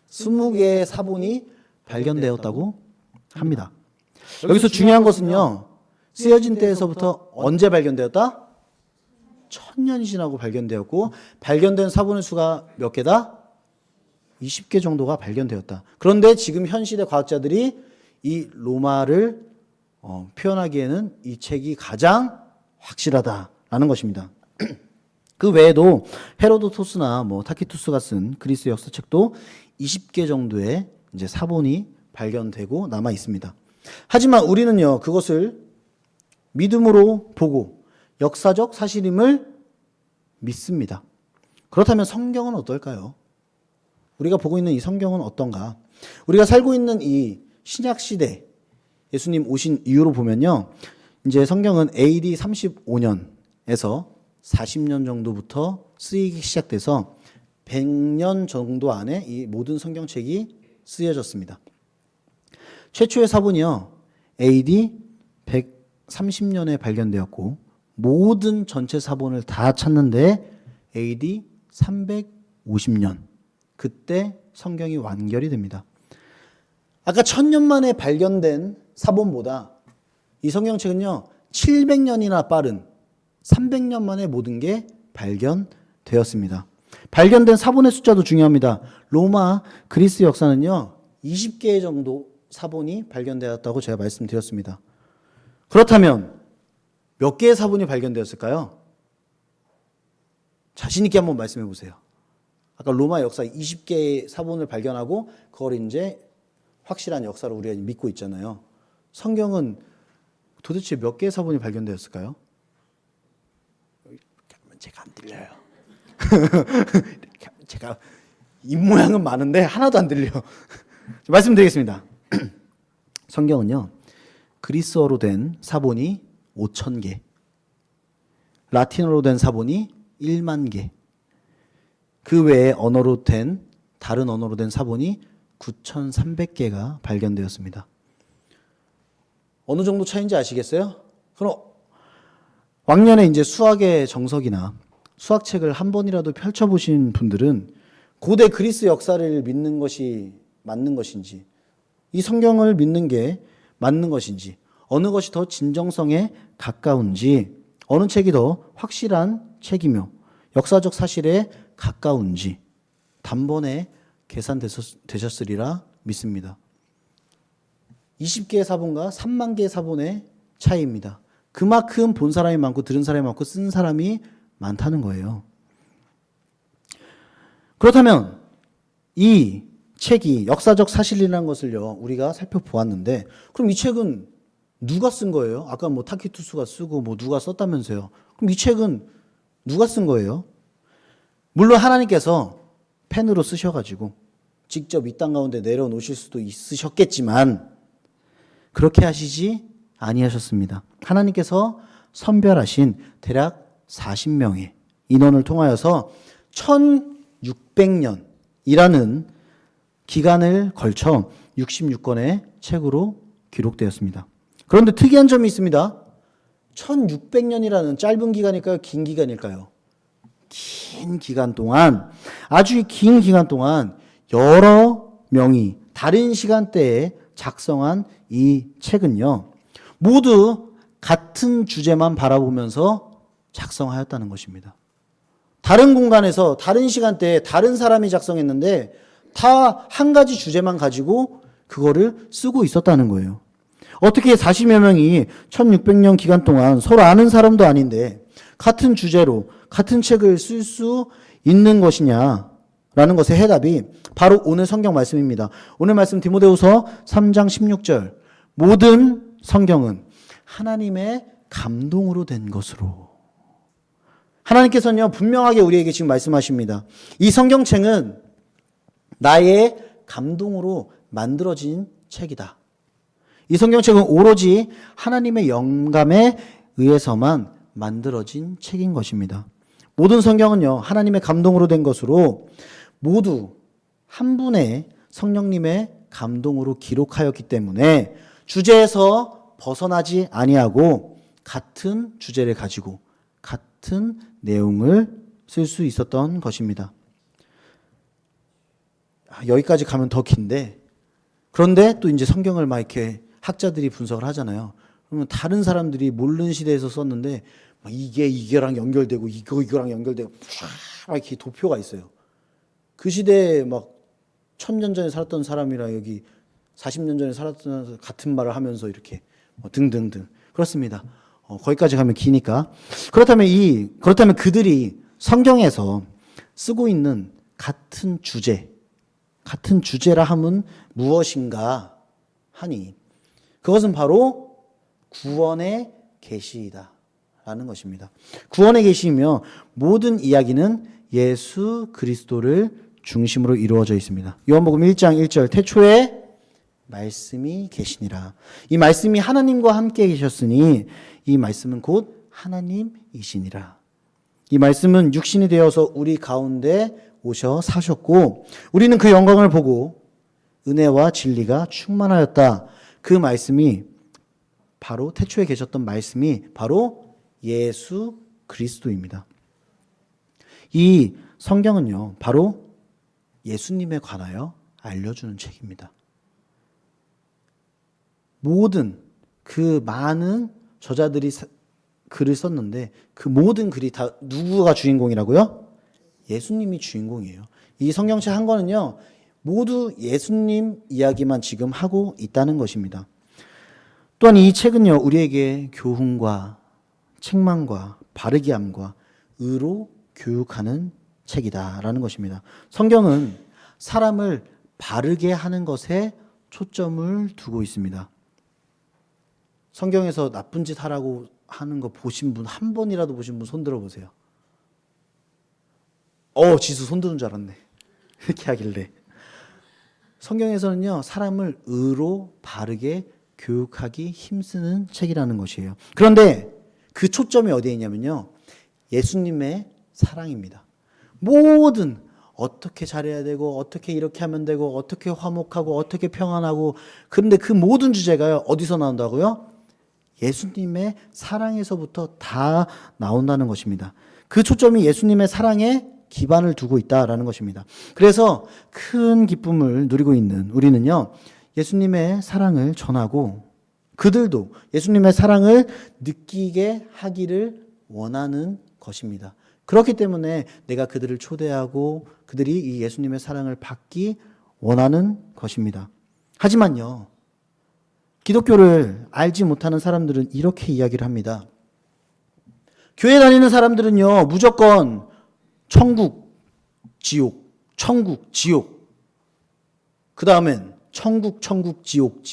20개의 사본이 발견되었다고 합니다. 여기서 중요한 것은요, 쓰여진 때에서부터 언제 발견되었다? 1000년이 지나고 발견되었고, 발견된 사본의 수가 몇 개다? 20개 정도가 발견되었다. 그런데 지금 현 시대 과학자들이 이 로마를 표현하기에는 이 책이 가장 확실하다라는 것입니다. 그 외에도 헤로도토스나 타키투스가 쓴 그리스 역사책도 20개 정도의 이제 사본이 발견되고 남아 있습니다. 하지만 우리는요, 그것을 믿음으로 보고 역사적 사실임을 믿습니다. 그렇다면 성경은 어떨까요? 우리가 보고 있는 이 성경은 어떤가? 우리가 살고 있는 이 신약 시대, 예수님 오신 이후로 보면요, 이제 성경은 AD 35년에서 40년 정도부터 쓰이기 시작돼서 100년 정도 안에 이 모든 성경책이 쓰여졌습니다. 최초의 사본이요, AD 130년에 발견되었고, 모든 전체 사본을 다 찾는데 AD 350년, 그때 성경이 완결이 됩니다. 아까 1000년 만에 발견된 사본보다 이 성경책은요, 700년이나 빠른 300년 만에 모든 게 발견되었습니다. 발견된 사본의 숫자도 중요합니다. 로마, 그리스 역사는요, 20개 정도 사본이 발견되었다고 제가 말씀드렸습니다. 그렇다면 몇 개의 사본이 발견되었을까요? 자신 있게 한번 말씀해 보세요. 아까 로마 역사 20개의 사본을 발견하고 그걸 이제 확실한 역사로 우리가 믿고 있잖아요. 성경은 도대체 몇 개의 사본이 발견되었을까요? 이렇게 하면 제가 안 들려요. 이렇게 하면 제가 입 모양은 많은데 하나도 안 들려. 말씀드리겠습니다. 성경은요, 그리스어로 된 사본이 5000개, 라틴어로 된 사본이 1만 개, 그 외에 언어로 된 다른 언어로 된 사본이 9300개가 발견되었습니다. 어느 정도 차이인지 아시겠어요? 그럼 왕년에 이제 수학의 정석이나 수학책을 한 번이라도 펼쳐보신 분들은 고대 그리스 역사를 믿는 것이 맞는 것인지, 이 성경을 믿는 게 맞는 것인지, 어느 것이 더 진정성에 가까운지, 어느 책이 더 확실한 책이며 역사적 사실에 가까운지 단번에 계산되셨으리라 믿습니다. 20개의 사본과 3만 개의 사본의 차이입니다. 그만큼 본 사람이 많고 들은 사람이 많고 쓴 사람이 많다는 거예요. 그렇다면 이 책이 역사적 사실이라는 것을요, 우리가 살펴보았는데, 그럼 이 책은 누가 쓴 거예요? 아까 타키투스가 쓰고 누가 썼다면서요. 그럼 이 책은 누가 쓴 거예요? 물론 하나님께서 펜으로 쓰셔가지고 직접 이 땅 가운데 내려놓으실 수도 있으셨겠지만 그렇게 하시지 아니하셨습니다. 하나님께서 선별하신 대략 40명의 인원을 통하여서 1600년이라는 기간을 걸쳐 66권의 책으로 기록되었습니다. 그런데 특이한 점이 있습니다. 1600년이라는 짧은 기간일까요? 긴 기간일까요? 긴 기간 동안, 아주 긴 기간 동안 여러 명이 다른 시간대에 작성한 이 책은요, 모두 같은 주제만 바라보면서 작성하였다는 것입니다. 다른 공간에서 다른 시간대에 다른 사람이 작성했는데 다 한 가지 주제만 가지고 그거를 쓰고 있었다는 거예요. 어떻게 40여 명이 1600년 기간 동안 서로 아는 사람도 아닌데 같은 주제로 같은 책을 쓸 수 있는 것이냐라는 것의 해답이 바로 오늘 성경 말씀입니다. 오늘 말씀 디모데후서 3장 16절. 모든 성경은 하나님의 감동으로 된 것으로. 하나님께서는요, 분명하게 우리에게 지금 말씀하십니다. 이 성경책은 나의 감동으로 만들어진 책이다. 이 성경책은 오로지 하나님의 영감에 의해서만 만들어진 책인 것입니다. 모든 성경은요, 하나님의 감동으로 된 것으로 모두 한 분의 성령님의 감동으로 기록하였기 때문에 주제에서 벗어나지 아니하고 같은 주제를 가지고 같은 내용을 쓸 수 있었던 것입니다. 여기까지 가면 더 긴데, 그런데 또 이제 성경을 막 이렇게 학자들이 분석을 하잖아요. 그러면 다른 사람들이 모르는 시대에서 썼는데 이게랑 연결되고 이거랑 연결되고 막 이렇게 도표가 있어요. 그 시대에 막 1000년 전에 살았던 사람이랑 여기 40년 전에 살았던 사람 같은 말을 하면서 이렇게 등등등. 그렇습니다. 거기까지 가면 기니까. 그렇다면 그들이 성경에서 쓰고 있는 같은 주제라 함은 무엇인가 하니 그것은 바로 구원의 계시이다 라는 것입니다. 구원의 계시이며 모든 이야기는 예수 그리스도를 중심으로 이루어져 있습니다. 요한복음 1장 1절 태초에 말씀이 계시니라. 이 말씀이 하나님과 함께 계셨으니 이 말씀은 곧 하나님이시니라. 이 말씀은 육신이 되어서 우리 가운데 오셔 사셨고 우리는 그 영광을 보고 은혜와 진리가 충만하였다. 그 말씀이 바로 태초에 계셨던 말씀이 바로 예수 그리스도입니다. 이 성경은요, 바로 예수님에 관하여 알려주는 책입니다. 모든 그 많은 저자들이 글을 썼는데 그 모든 글이 다 누구가 주인공이라고요? 예수님이 주인공이에요. 이 성경책 한 권은요, 모두 예수님 이야기만 지금 하고 있다는 것입니다. 또한 이 책은요, 우리에게 교훈과 책망과 바르게 함과 의로 교육하는 책이다라는 것입니다. 성경은 사람을 바르게 하는 것에 초점을 두고 있습니다. 성경에서 나쁜 짓 하라고 하는 거 보신 분, 한 번이라도 보신 분 손 들어보세요. 지수 손 드는 줄 알았네. 이렇게 하길래. 성경에서는요, 사람을 의로 바르게 교육하기 힘쓰는 책이라는 것이에요. 그런데 그 초점이 어디에 있냐면요, 예수님의 사랑입니다. 모든 어떻게 잘해야 되고 어떻게 이렇게 하면 되고 어떻게 화목하고 어떻게 평안하고, 그런데 그 모든 주제가요, 어디서 나온다고요? 예수님의 사랑에서부터 다 나온다는 것입니다. 그 초점이 예수님의 사랑에 기반을 두고 있다라는 것입니다. 그래서 큰 기쁨을 누리고 있는 우리는요, 예수님의 사랑을 전하고 그들도 예수님의 사랑을 느끼게 하기를 원하는 것입니다. 그렇기 때문에 내가 그들을 초대하고 그들이 이 예수님의 사랑을 받기 원하는 것입니다. 하지만요, 기독교를 알지 못하는 사람들은 이렇게 이야기를 합니다. 교회 다니는 사람들은요, 무조건 천국, 지옥, 천국, 지옥. 그 다음엔 천국, 지옥,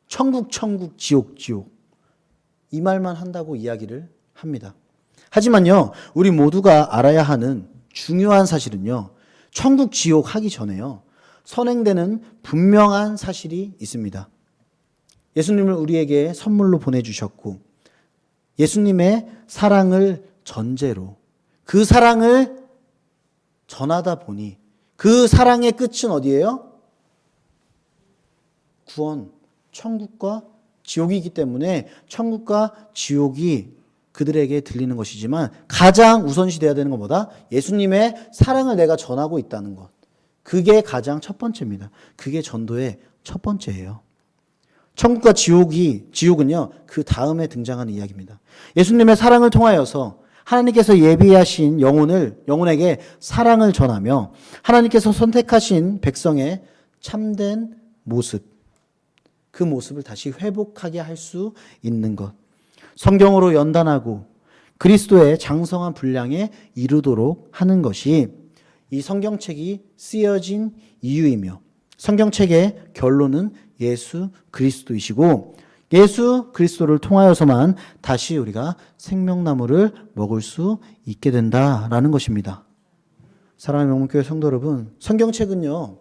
천국, 지옥. 이 말만 한다고 이야기를 합니다. 하지만요, 우리 모두가 알아야 하는 중요한 사실은요, 천국, 지옥 하기 전에요, 선행되는 분명한 사실이 있습니다. 예수님을 우리에게 선물로 보내주셨고 예수님의 사랑을 전제로 그 사랑을 전하다 보니 그 사랑의 끝은 어디예요? 구원, 천국과 지옥이기 때문에 천국과 지옥이 그들에게 들리는 것이지만 가장 우선시돼야 되는 건 뭐다? 예수님의 사랑을 내가 전하고 있다는 것. 그게 가장 첫 번째입니다. 그게 전도의 첫 번째예요. 천국과 지옥은요, 그 다음에 등장하는 이야기입니다. 예수님의 사랑을 통하여서 하나님께서 예비하신 영혼에게 사랑을 전하며 하나님께서 선택하신 백성의 참된 모습, 그 모습을 다시 회복하게 할 수 있는 것. 성경으로 연단하고 그리스도의 장성한 분량에 이르도록 하는 것이 이 성경책이 쓰여진 이유이며 성경책의 결론은 예수 그리스도이시고 예수 그리스도를 통하여서만 다시 우리가 생명나무를 먹을 수 있게 된다라는 것입니다. 사랑하는 명문교회 성도 여러분, 성경책은요,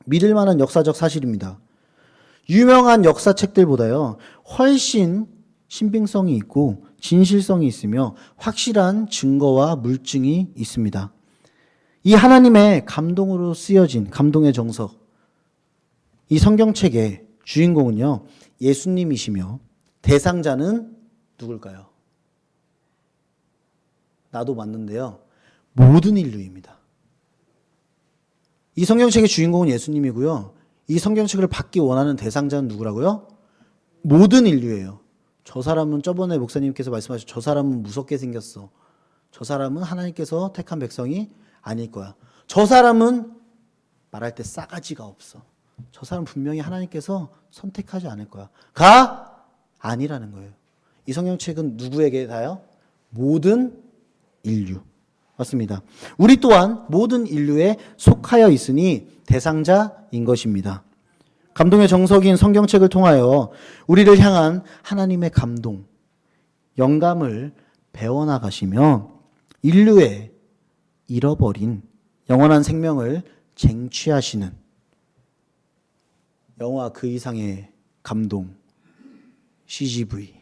믿을 만한 역사적 사실입니다. 유명한 역사책들보다요, 훨씬 신빙성이 있고 진실성이 있으며 확실한 증거와 물증이 있습니다. 이 하나님의 감동으로 쓰여진 감동의 정석, 이 성경책의 주인공은요, 예수님이시며 대상자는 누굴까요? 나도 맞는데요, 모든 인류입니다. 이 성경책의 주인공은 예수님이고요, 이 성경책을 받기 원하는 대상자는 누구라고요? 모든 인류예요. 저 사람은 저번에 목사님께서 말씀하신 저 사람은 무섭게 생겼어. 저 사람은 하나님께서 택한 백성이 아닐 거야. 저 사람은 말할 때 싸가지가 없어. 저 사람 분명히 하나님께서 선택하지 않을 거야. 아니라는 거예요. 이 성경책은 누구에게 다요? 모든 인류. 맞습니다. 우리 또한 모든 인류에 속하여 있으니 대상자인 것입니다. 감동의 정석인 성경책을 통하여 우리를 향한 하나님의 감동, 영감을 배워나가시며 인류의 잃어버린 영원한 생명을 쟁취하시는 영화 그 이상의 감동, CGV.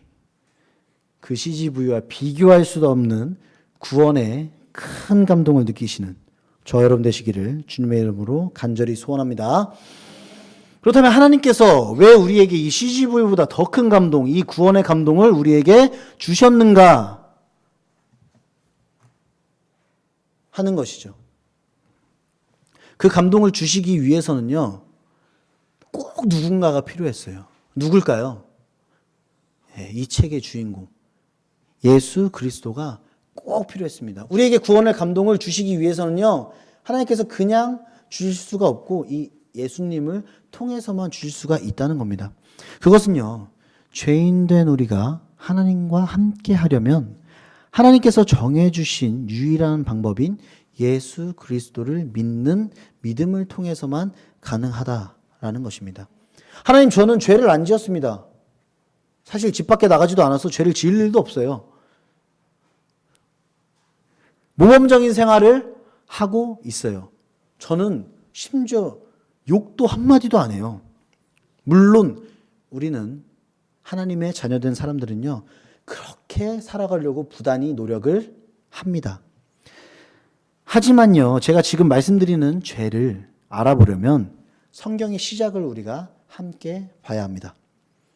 그 CGV와 비교할 수도 없는 구원의 큰 감동을 느끼시는 저와 여러분 되시기를 주님의 이름으로 간절히 소원합니다. 그렇다면 하나님께서 왜 우리에게 이 CGV보다 더 큰 감동, 이 구원의 감동을 우리에게 주셨는가 하는 것이죠. 그 감동을 주시기 위해서는요, 꼭 누군가가 필요했어요. 누굴까요? 이 책의 주인공, 예수 그리스도가 꼭 필요했습니다. 우리에게 구원의 감동을 주시기 위해서는요, 하나님께서 그냥 주실 수가 없고 이 예수님을 통해서만 주실 수가 있다는 겁니다. 그것은요, 죄인된 우리가 하나님과 함께 하려면 하나님께서 정해주신 유일한 방법인 예수 그리스도를 믿는 믿음을 통해서만 가능하다라는 것입니다. 하나님, 저는 죄를 안 지었습니다. 사실 집 밖에 나가지도 않아서 죄를 지을 일도 없어요. 모범적인 생활을 하고 있어요. 저는 심지어 욕도 한마디도 안 해요. 물론 우리는 하나님의 자녀된 사람들은요, 그렇게 살아가려고 부단히 노력을 합니다. 하지만요, 제가 지금 말씀드리는 죄를 알아보려면 성경의 시작을 우리가 함께 봐야 합니다.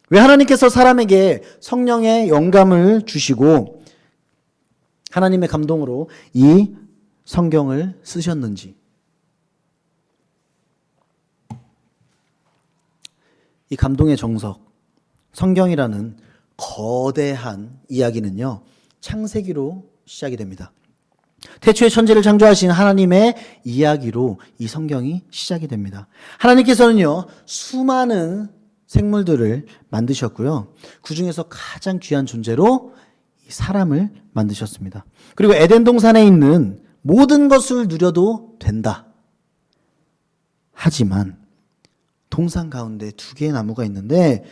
왜 하나님께서 사람에게 성령의 영감을 주시고 하나님의 감동으로 이 성경을 쓰셨는지, 이 감동의 정석, 성경이라는 거대한 이야기는요, 창세기로 시작이 됩니다. 태초에 천지를 창조하신 하나님의 이야기로 이 성경이 시작이 됩니다. 하나님께서는요, 수많은 생물들을 만드셨고요, 그 중에서 가장 귀한 존재로 이 사람을 만드셨습니다. 그리고 에덴 동산에 있는 모든 것을 누려도 된다. 하지만 동산 가운데 두 개의 나무가 있는데,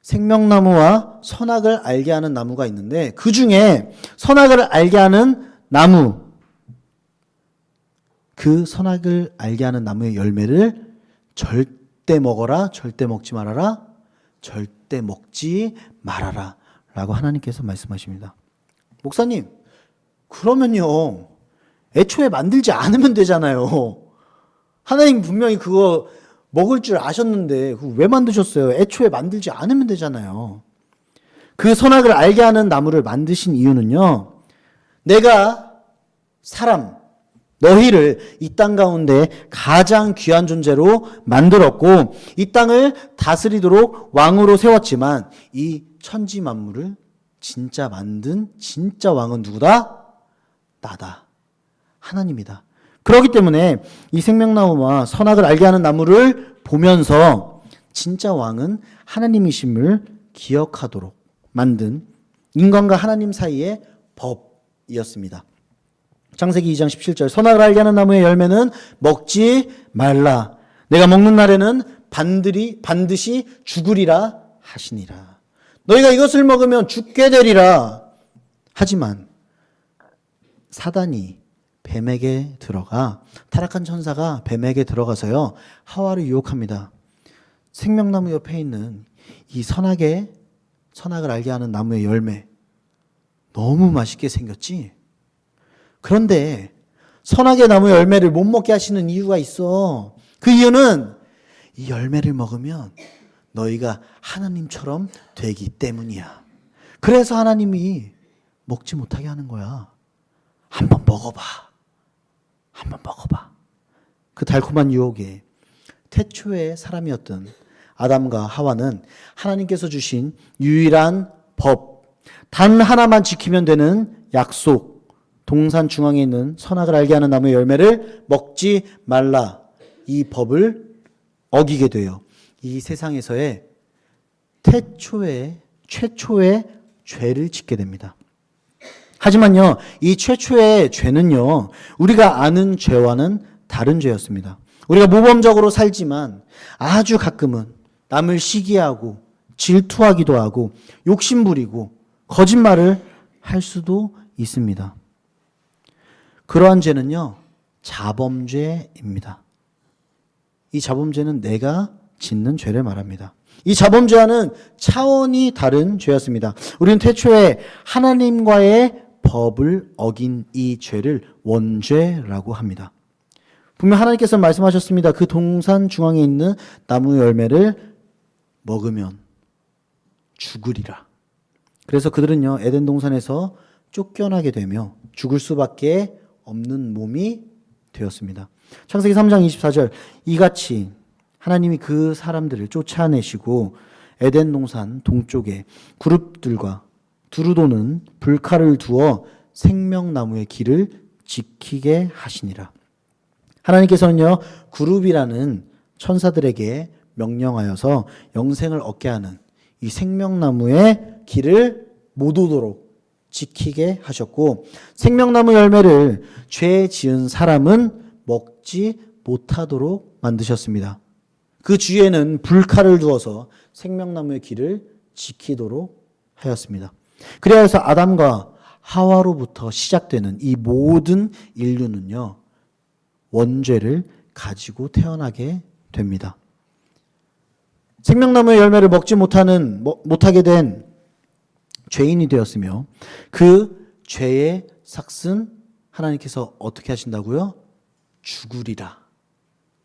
생명나무와 선악을 알게 하는 나무가 있는데, 그 중에 선악을 알게 하는 나무, 그 선악을 알게 하는 나무의 열매를 절대 먹어라, 절대 먹지 말아라, 절대 먹지 말아라 라고 하나님께서 말씀하십니다. 목사님, 그러면요, 애초에 만들지 않으면 되잖아요. 하나님 분명히 그거 먹을 줄 아셨는데 그거 왜 만드셨어요? 애초에 만들지 않으면 되잖아요. 그 선악을 알게 하는 나무를 만드신 이유는요, 내가 사람, 너희를 이 땅 가운데 가장 귀한 존재로 만들었고 이 땅을 다스리도록 왕으로 세웠지만 이 천지 만물을 진짜 만든 진짜 왕은 누구다? 나다. 하나님이다. 그렇기 때문에 이 생명나무와 선악을 알게 하는 나무를 보면서 진짜 왕은 하나님이심을 기억하도록 만든 인간과 하나님 사이의 법이었습니다. 창세기 2장 17절 선악을 알게 하는 나무의 열매는 먹지 말라. 내가 먹는 날에는 반드시 죽으리라 하시니라. 너희가 이것을 먹으면 죽게 되리라. 하지만 사단이 뱀에게 들어가 타락한 천사가 뱀에게 들어가서요 하와를 유혹합니다. 생명나무 옆에 있는 이 선악을 알게 하는 나무의 열매 너무 맛있게 생겼지? 그런데 선악의 나무 열매를 못 먹게 하시는 이유가 있어. 그 이유는 이 열매를 먹으면 너희가 하나님처럼 되기 때문이야. 그래서 하나님이 먹지 못하게 하는 거야. 한번 먹어봐. 한번 먹어봐. 그 달콤한 유혹에 태초의 사람이었던 아담과 하와는 하나님께서 주신 유일한 법, 단 하나만 지키면 되는 약속, 동산 중앙에 있는 선악을 알게 하는 나무의 열매를 먹지 말라. 이 법을 어기게 돼요. 이 세상에서의 최초의 죄를 짓게 됩니다. 하지만요, 이 최초의 죄는요, 우리가 아는 죄와는 다른 죄였습니다. 우리가 모범적으로 살지만 아주 가끔은 남을 시기하고 질투하기도 하고 욕심부리고 거짓말을 할 수도 있습니다. 그러한 죄는요, 자범죄입니다. 이 자범죄는 내가 짓는 죄를 말합니다. 이 자범죄와는 차원이 다른 죄였습니다. 우리는 태초에 하나님과의 법을 어긴 이 죄를 원죄라고 합니다. 분명 하나님께서 말씀하셨습니다. 그 동산 중앙에 있는 나무 열매를 먹으면 죽으리라. 그래서 그들은요, 에덴 동산에서 쫓겨나게 되며 죽을 수밖에 없는 몸이 되었습니다. 창세기 3장 24절 이같이 하나님이 그 사람들을 쫓아내시고 에덴 동산 동쪽에 그룹들과 두루 도는 불칼을 두어 생명나무의 길을 지키게 하시니라. 하나님께서는요, 그룹이라는 천사들에게 명령하여서 영생을 얻게 하는 이 생명나무의 길을 못 오도록 지키게 하셨고 생명나무 열매를 죄 지은 사람은 먹지 못하도록 만드셨습니다. 그 주위에는 불칼을 두어서 생명나무의 길을 지키도록 하였습니다. 그래야 해서 아담과 하와로부터 시작되는 이 모든 인류는요, 원죄를 가지고 태어나게 됩니다. 생명나무의 열매를 먹지 못하게 된 죄인이 되었으며 그 죄의 삭은 하나님께서 어떻게 하신다고요? 죽으리라.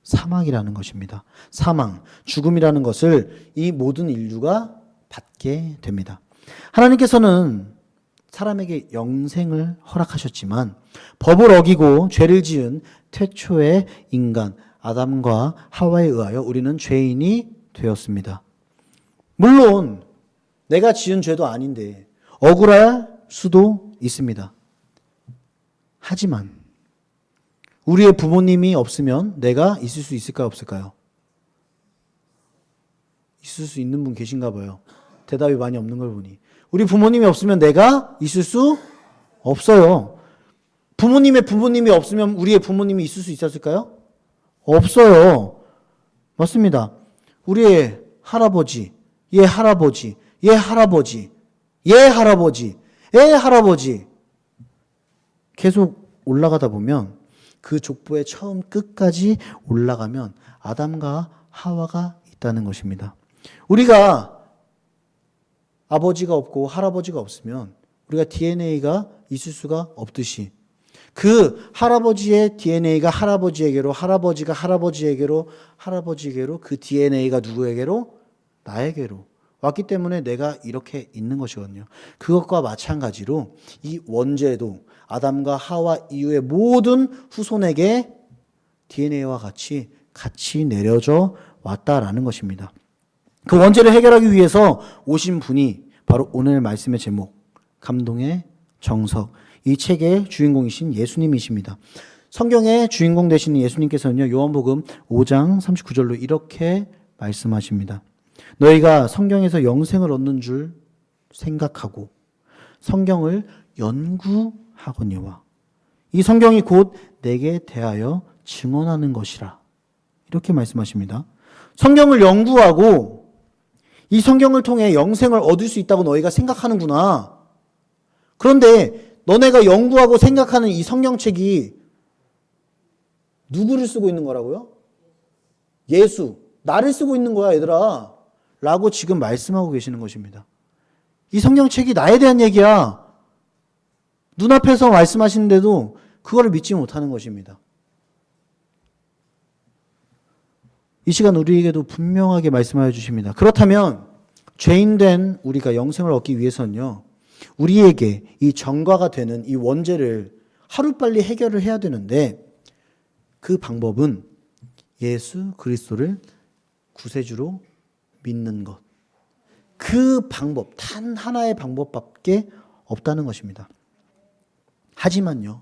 사망이라는 것입니다. 사망, 죽음이라는 것을 이 모든 인류가 받게 됩니다. 하나님께서는 사람에게 영생을 허락하셨지만 법을 어기고 죄를 지은 태초의 인간 아담과 하와에 의하여 우리는 죄인이 되었습니다. 물론 내가 지은 죄도 아닌데 억울할 수도 있습니다. 하지만 우리의 부모님이 없으면 내가 있을 수 있을까요, 없을까요? 있을 수 있는 분 계신가 봐요. 대답이 많이 없는 걸 보니. 우리 부모님이 없으면 내가 있을 수 없어요. 부모님의 부모님이 없으면 우리의 부모님이 있을 수 있었을까요? 없어요. 맞습니다. 우리의 할아버지, 얘 할아버지, 얘 할아버지, 얘 할아버지, 얘 할아버지 계속 올라가다 보면 그 족보의 처음 끝까지 올라가면 아담과 하와가 있다는 것입니다. 우리가 아버지가 없고 할아버지가 없으면 우리가 DNA가 있을 수가 없듯이 그 할아버지의 DNA가 할아버지에게로 할아버지가 할아버지에게로 할아버지에게로 그 DNA가 누구에게로? 나에게로 왔기 때문에 내가 이렇게 있는 것이거든요. 그것과 마찬가지로 이 원죄도 아담과 하와 이후의 모든 후손에게 DNA와 같이 내려져 왔다라는 것입니다. 그 원죄를 해결하기 위해서 오신 분이 바로 오늘 말씀의 제목, 감동의 정석, 이 책의 주인공이신 예수님이십니다. 성경의 주인공 되시는 예수님께서는요, 요한복음 5장 39절로 이렇게 말씀하십니다. 너희가 성경에서 영생을 얻는 줄 생각하고 성경을 연구하거니와 이 성경이 곧 내게 대하여 증언하는 것이라. 이렇게 말씀하십니다. 성경을 연구하고 이 성경을 통해 영생을 얻을 수 있다고 너희가 생각하는구나. 그런데 너네가 연구하고 생각하는 이 성경책이 누구를 쓰고 있는 거라고요? 예수, 나를 쓰고 있는 거야, 얘들아. 라고 지금 말씀하고 계시는 것입니다. 이 성경책이 나에 대한 얘기야. 눈앞에서 말씀하시는데도 그거를 믿지 못하는 것입니다. 이 시간 우리에게도 분명하게 말씀하여 주십니다. 그렇다면 죄인된 우리가 영생을 얻기 위해서는요, 우리에게 이 전과가 되는 이 원죄를 하루빨리 해결을 해야 되는데 그 방법은 예수 그리스도를 구세주로 믿는 것. 그 방법, 단 하나의 방법밖에 없다는 것입니다. 하지만요,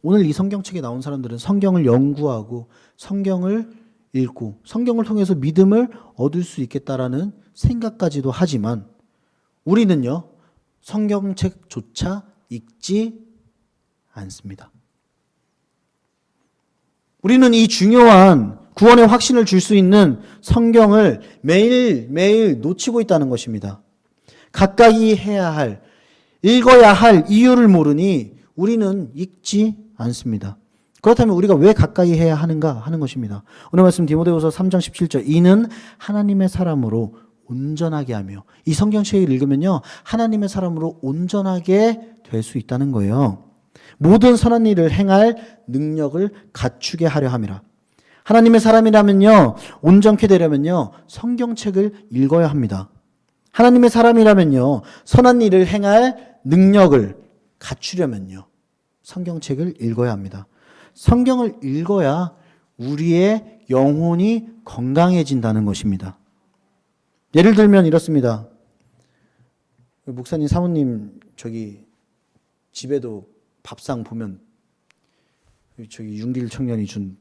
오늘 이 성경책에 나온 사람들은 성경을 연구하고 성경을 읽고 성경을 통해서 믿음을 얻을 수 있겠다라는 생각까지도 하지만 우리는요, 성경책조차 읽지 않습니다. 우리는 이 중요한 구원의 확신을 줄 수 있는 성경을 매일매일 놓치고 있다는 것입니다. 가까이 해야 할, 읽어야 할 이유를 모르니 우리는 읽지 않습니다. 그렇다면 우리가 왜 가까이 해야 하는가 하는 것입니다. 오늘 말씀 디모데후서 3장 17절, 이는 하나님의 사람으로 온전하게 하며, 이 성경책을 읽으면요, 하나님의 사람으로 온전하게 될 수 있다는 거예요. 모든 선한 일을 행할 능력을 갖추게 하려 함이라. 하나님의 사람이라면요, 온전케 되려면요, 성경책을 읽어야 합니다. 하나님의 사람이라면요, 선한 일을 행할 능력을 갖추려면요, 성경책을 읽어야 합니다. 성경을 읽어야 우리의 영혼이 건강해진다는 것입니다. 예를 들면 이렇습니다. 목사님, 사모님 저기 집에도 밥상 보면 저기 윤길 청년이 준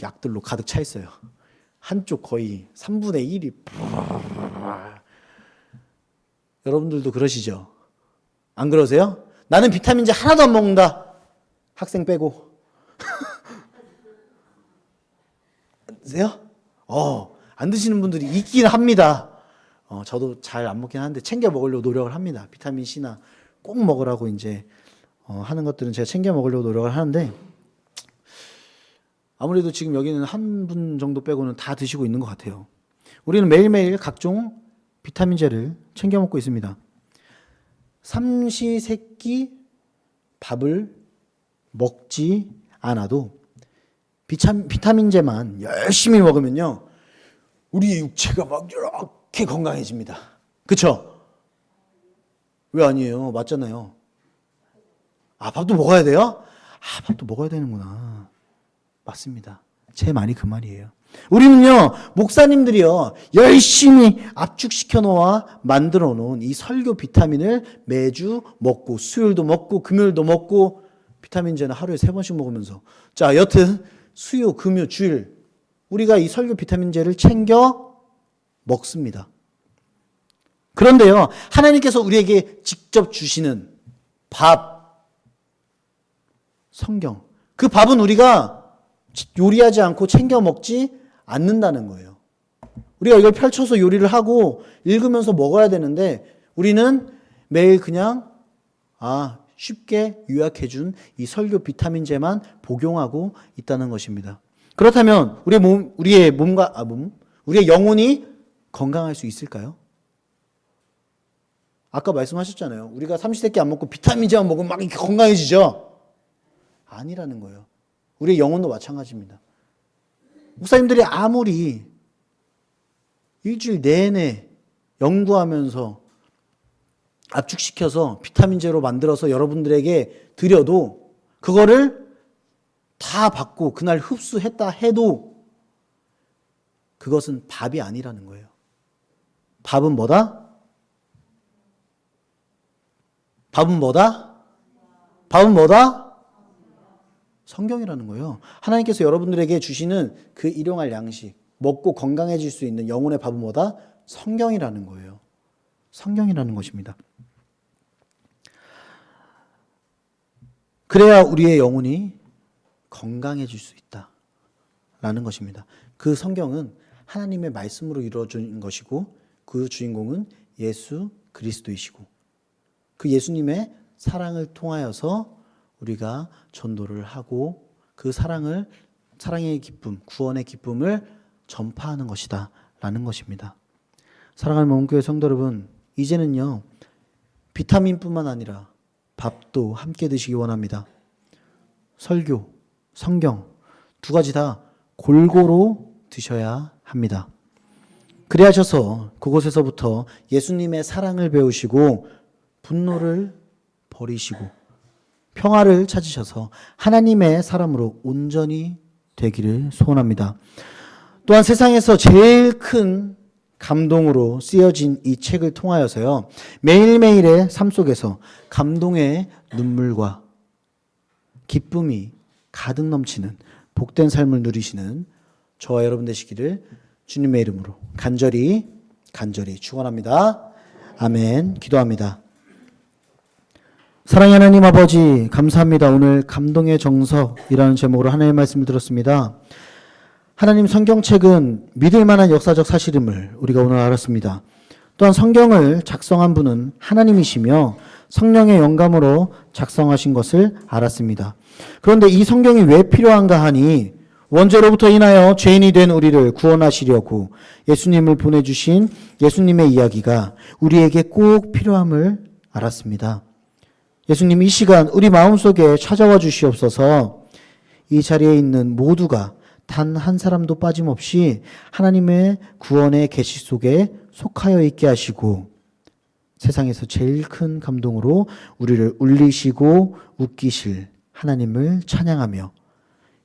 약들로 가득 차 있어요. 한쪽 거의 3분의 1이 여러분들도 그러시죠? 안 그러세요? 나는 비타민제 하나도 안 먹는다. 학생 빼고. 안 드세요? 안 드시는 분들이 있긴 합니다. 저도 잘 안 먹긴 하는데 챙겨 먹으려고 노력을 합니다. 비타민 C나 꼭 먹으라고 이제 하는 것들은 제가 챙겨 먹으려고 노력을 하는데, 아무래도 지금 여기는 한 분 정도 빼고는 다 드시고 있는 것 같아요. 우리는 매일매일 각종 비타민제를 챙겨 먹고 있습니다. 삼시세끼 밥을 먹지 않아도 비타민제만 열심히 먹으면요, 우리 육체가 막 이렇게 건강해집니다. 그쵸? 왜 아니에요? 맞잖아요. 밥도 먹어야 돼요? 밥도 먹어야 되는구나. 맞습니다. 제 말이 그 말이에요. 우리는요, 목사님들이요, 열심히 압축시켜 놓아 만들어 놓은 이 설교 비타민을 매주 먹고, 수요일도 먹고, 금요일도 먹고, 비타민제는 하루에 3번씩 먹으면서, 자, 여튼 수요, 금요, 주일 우리가 이 설교 비타민제를 챙겨 먹습니다. 그런데요, 하나님께서 우리에게 직접 주시는 밥, 성경, 그 밥은 우리가 요리하지 않고 챙겨 먹지 않는다는 거예요. 우리가 이걸 펼쳐서 요리를 하고 읽으면서 먹어야 되는데 우리는 매일 그냥 쉽게 요약해준 이 설교 비타민제만 복용하고 있다는 것입니다. 그렇다면 우리의 영혼이 건강할 수 있을까요? 아까 말씀하셨잖아요. 우리가 삼시세끼 안 먹고 비타민제만 먹으면 막 이렇게 건강해지죠? 아니라는 거예요. 우리의 영혼도 마찬가지입니다. 목사님들이 아무리 일주일 내내 연구하면서 압축시켜서 비타민제로 만들어서 여러분들에게 드려도 그거를 다 받고 그날 흡수했다 해도 그것은 밥이 아니라는 거예요. 밥은 뭐다? 밥은 뭐다? 밥은 뭐다? 성경이라는 거예요. 하나님께서 여러분들에게 주시는 그 일용할 양식, 먹고 건강해질 수 있는 영혼의 밥은 뭐다? 성경이라는 거예요. 성경이라는 것입니다. 그래야 우리의 영혼이 건강해질 수 있다라는 것입니다. 그 성경은 하나님의 말씀으로 이루어진 것이고 그 주인공은 예수 그리스도이시고 그 예수님의 사랑을 통하여서 우리가 전도를 하고 그 사랑의 기쁨, 구원의 기쁨을 전파하는 것이다 라는 것입니다. 사랑하는 먼교회 성도 여러분, 이제는요 비타민뿐만 아니라 밥도 함께 드시기 원합니다. 설교, 성경 두 가지 다 골고루 드셔야 합니다. 그래 하셔서 그곳에서부터 예수님의 사랑을 배우시고 분노를 버리시고 평화를 찾으셔서 하나님의 사람으로 온전히 되기를 소원합니다. 또한 세상에서 제일 큰 감동으로 쓰여진 이 책을 통하여서요 매일매일의 삶 속에서 감동의 눈물과 기쁨이 가득 넘치는 복된 삶을 누리시는 저와 여러분 되시기를 주님의 이름으로 간절히 축원합니다. 아멘. 기도합니다. 사랑의 하나님 아버지, 감사합니다. 오늘 감동의 정석이라는 제목으로 하나님의 말씀을 들었습니다. 하나님, 성경책은 믿을 만한 역사적 사실임을 우리가 오늘 알았습니다. 또한 성경을 작성한 분은 하나님이시며 성령의 영감으로 작성하신 것을 알았습니다. 그런데 이 성경이 왜 필요한가 하니 원죄로부터 인하여 죄인이 된 우리를 구원하시려고 예수님을 보내주신 예수님의 이야기가 우리에게 꼭 필요함을 알았습니다. 예수님, 이 시간 우리 마음속에 찾아와 주시옵소서. 이 자리에 있는 모두가 단 한 사람도 빠짐없이 하나님의 구원의 계시 속에 속하여 있게 하시고 세상에서 제일 큰 감동으로 우리를 울리시고 웃기실 하나님을 찬양하며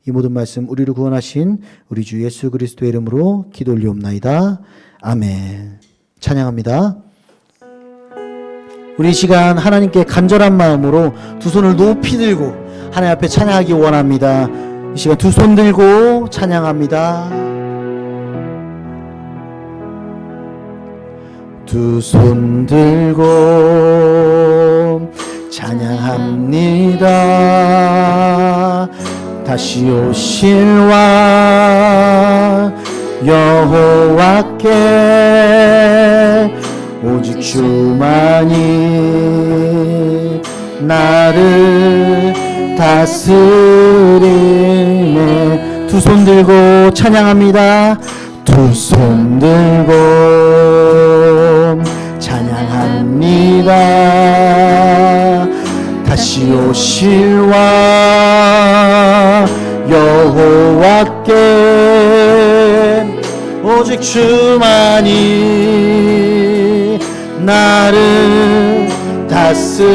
이 모든 말씀 우리를 구원하신 우리 주 예수 그리스도의 이름으로 기도 올리옵나이다. 아멘. 찬양합니다. 우리 이 시간 하나님께 간절한 마음으로 두 손을 높이 들고 하나님 앞에 찬양하기 원합니다. 이 시간 두 손 들고 찬양합니다. 두 손 들고 찬양합니다. 다시 오실 왕 여호와께 오직 주만이 나를 다스리네. 두 손 들고 찬양합니다. 두 손 들고 찬양합니다. 다시 오실 왕 여호와께 오직 주만이 나를 다스리네.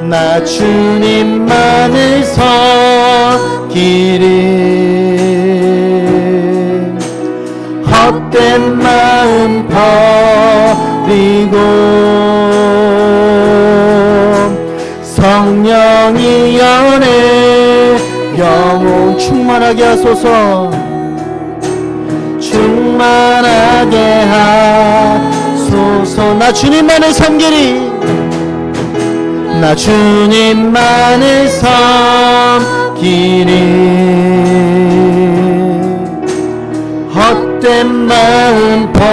나 주님만을 섬기리. 헛된 마음 버리고 성령이 연애 영혼 충만하게 하소서. 충만하게 하소서. 나 주님만을 섬기리. 나 주님만을 섬기리. 헛된 마음 버리고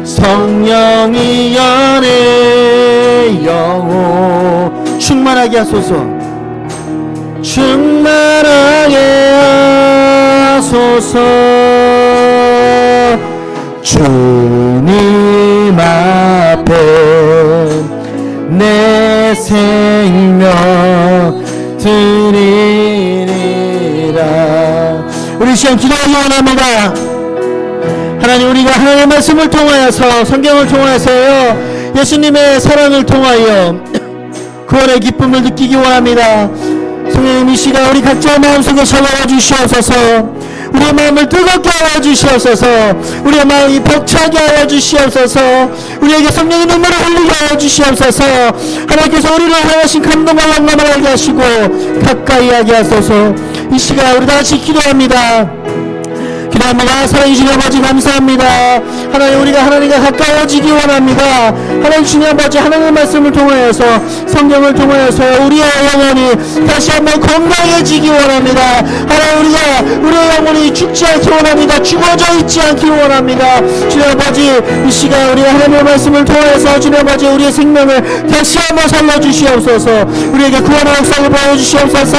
성령이 연애 영혼 충만하게 하소서. 충만하게 하소서. 주님 앞에 내 생명 시간 기도하기 원합니다. 하나님, 우리가 하나님의 말씀을 통하여서, 성경을 통하여서요, 예수님의 사랑을 통하여 구원의 기쁨을 느끼기 원합니다. 성령님, 이 시간 우리 각자의 마음속에 찾아와 주시옵소서. 우리의 마음을 뜨겁게 하여 주시옵소서. 우리의 마음이 벅차게 하여 주시옵소서. 우리에게 성령의 눈물을 흘리게 하여 주시옵소서. 하나님께서 우리를 향하신 감동과 영감을 알게 하시고 가까이 하게 하소서. 이 시간 우리 다같이 기도합니다. 기도합니다. 사랑해 주신 아버지 감사합니다. 하나님, 우리가 하나님과 가까워지기 원합니다. 하나님 주님 아버지, 하나님의 말씀을 통하여서, 성경을 통하여서 우리의 영혼이 다시 한번 건강해지기 원합니다. 하나님, 우리의 영혼이 죽지 않기 원합니다. 죽어져 있지 않기 원합니다. 주님 아버지, 이 시간 우리가 하나님의 말씀을 통하여서 주님 아버지, 우리의 생명을 다시 한번 살려주시옵소서. 우리에게 구원의 역사를 보여주시옵소서.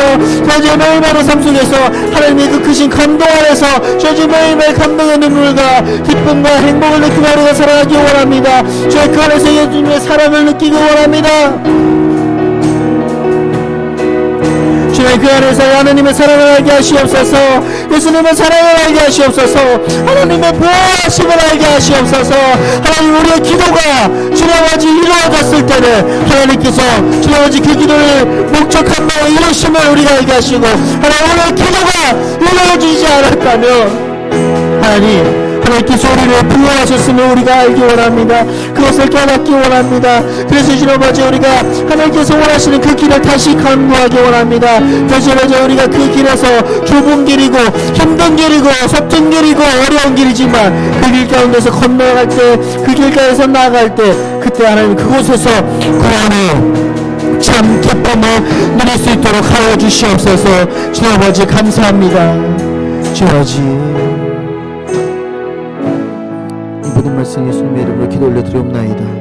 저희 매일매일의 삶 속에서 하나님의 그 크신 감동 안에서 저희 매일매일 감동의 눈물과 기쁨과 행복을 느끼고 우리가 살아가기 원합니다. 저희 그 안에서 예수님의 사랑을 느끼기 원합니다. 주님, 그 안에서 하나님의 사랑을 알게 하시옵소서. 예수님의 사랑을 알게 하시옵소서. 하나님의 보호하심을 알게 하시옵소서. 하나님, 우리의 기도가 주님 아버지 이루어졌을 때는 하나님께서 주님 아버지 그 기도를 목적한 바에 이루심을 우리가 알게 하시고, 하나님, 우리의 기도가 이루어지지 않았다면 하나님께서 우리를 부여하셨음을 우리가 알기 원합니다. 그것을 깨닫기 원합니다. 그래서 주님 아버지, 우리가 하나님께서 원하시는 그 길을 다시 간구하기 원합니다. 다시 아버지, 우리가 그 길에서 좁은 길이고 힘든 길이고 섭든 길이고 어려운 길이지만 그 길 가운데서 건너갈 때, 그 길가에서 나아갈 때, 그때 하나님 그곳에서 구원의 참 기쁨을 누릴 수 있도록 하여 주시옵소서. 주님 아버지 감사합니다. 주님 아버지, 모든 말씀 예수님의 이름으로 기도 올려드리옵나이다.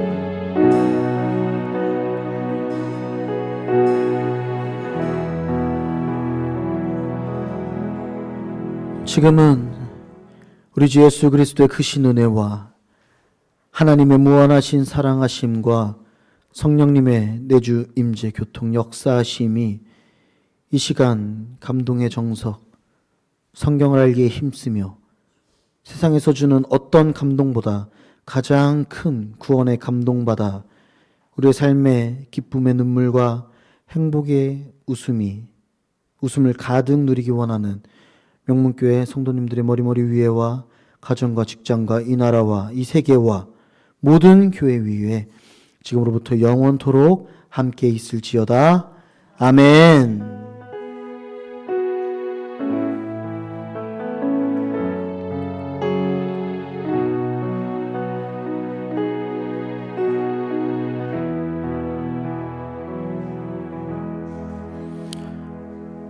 지금은 우리 주 예수 그리스도의 크신 은혜와 하나님의 무한하신 사랑하심과 성령님의 내주 임재 교통 역사하심이 이 시간 감동의 정석, 성경을 알기에 힘쓰며 세상에서 주는 어떤 감동보다 가장 큰 구원의 감동받아 우리의 삶의 기쁨의 눈물과 행복의 웃음을 가득 누리기 원하는 명문교회 성도님들의 머리머리 위에와 가정과 직장과 이 나라와 이 세계와 모든 교회 위에 지금으로부터 영원토록 함께 있을지어다. 아멘.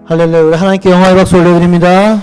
할렐루야. 하나님께 영광의 박수 올려드립니다.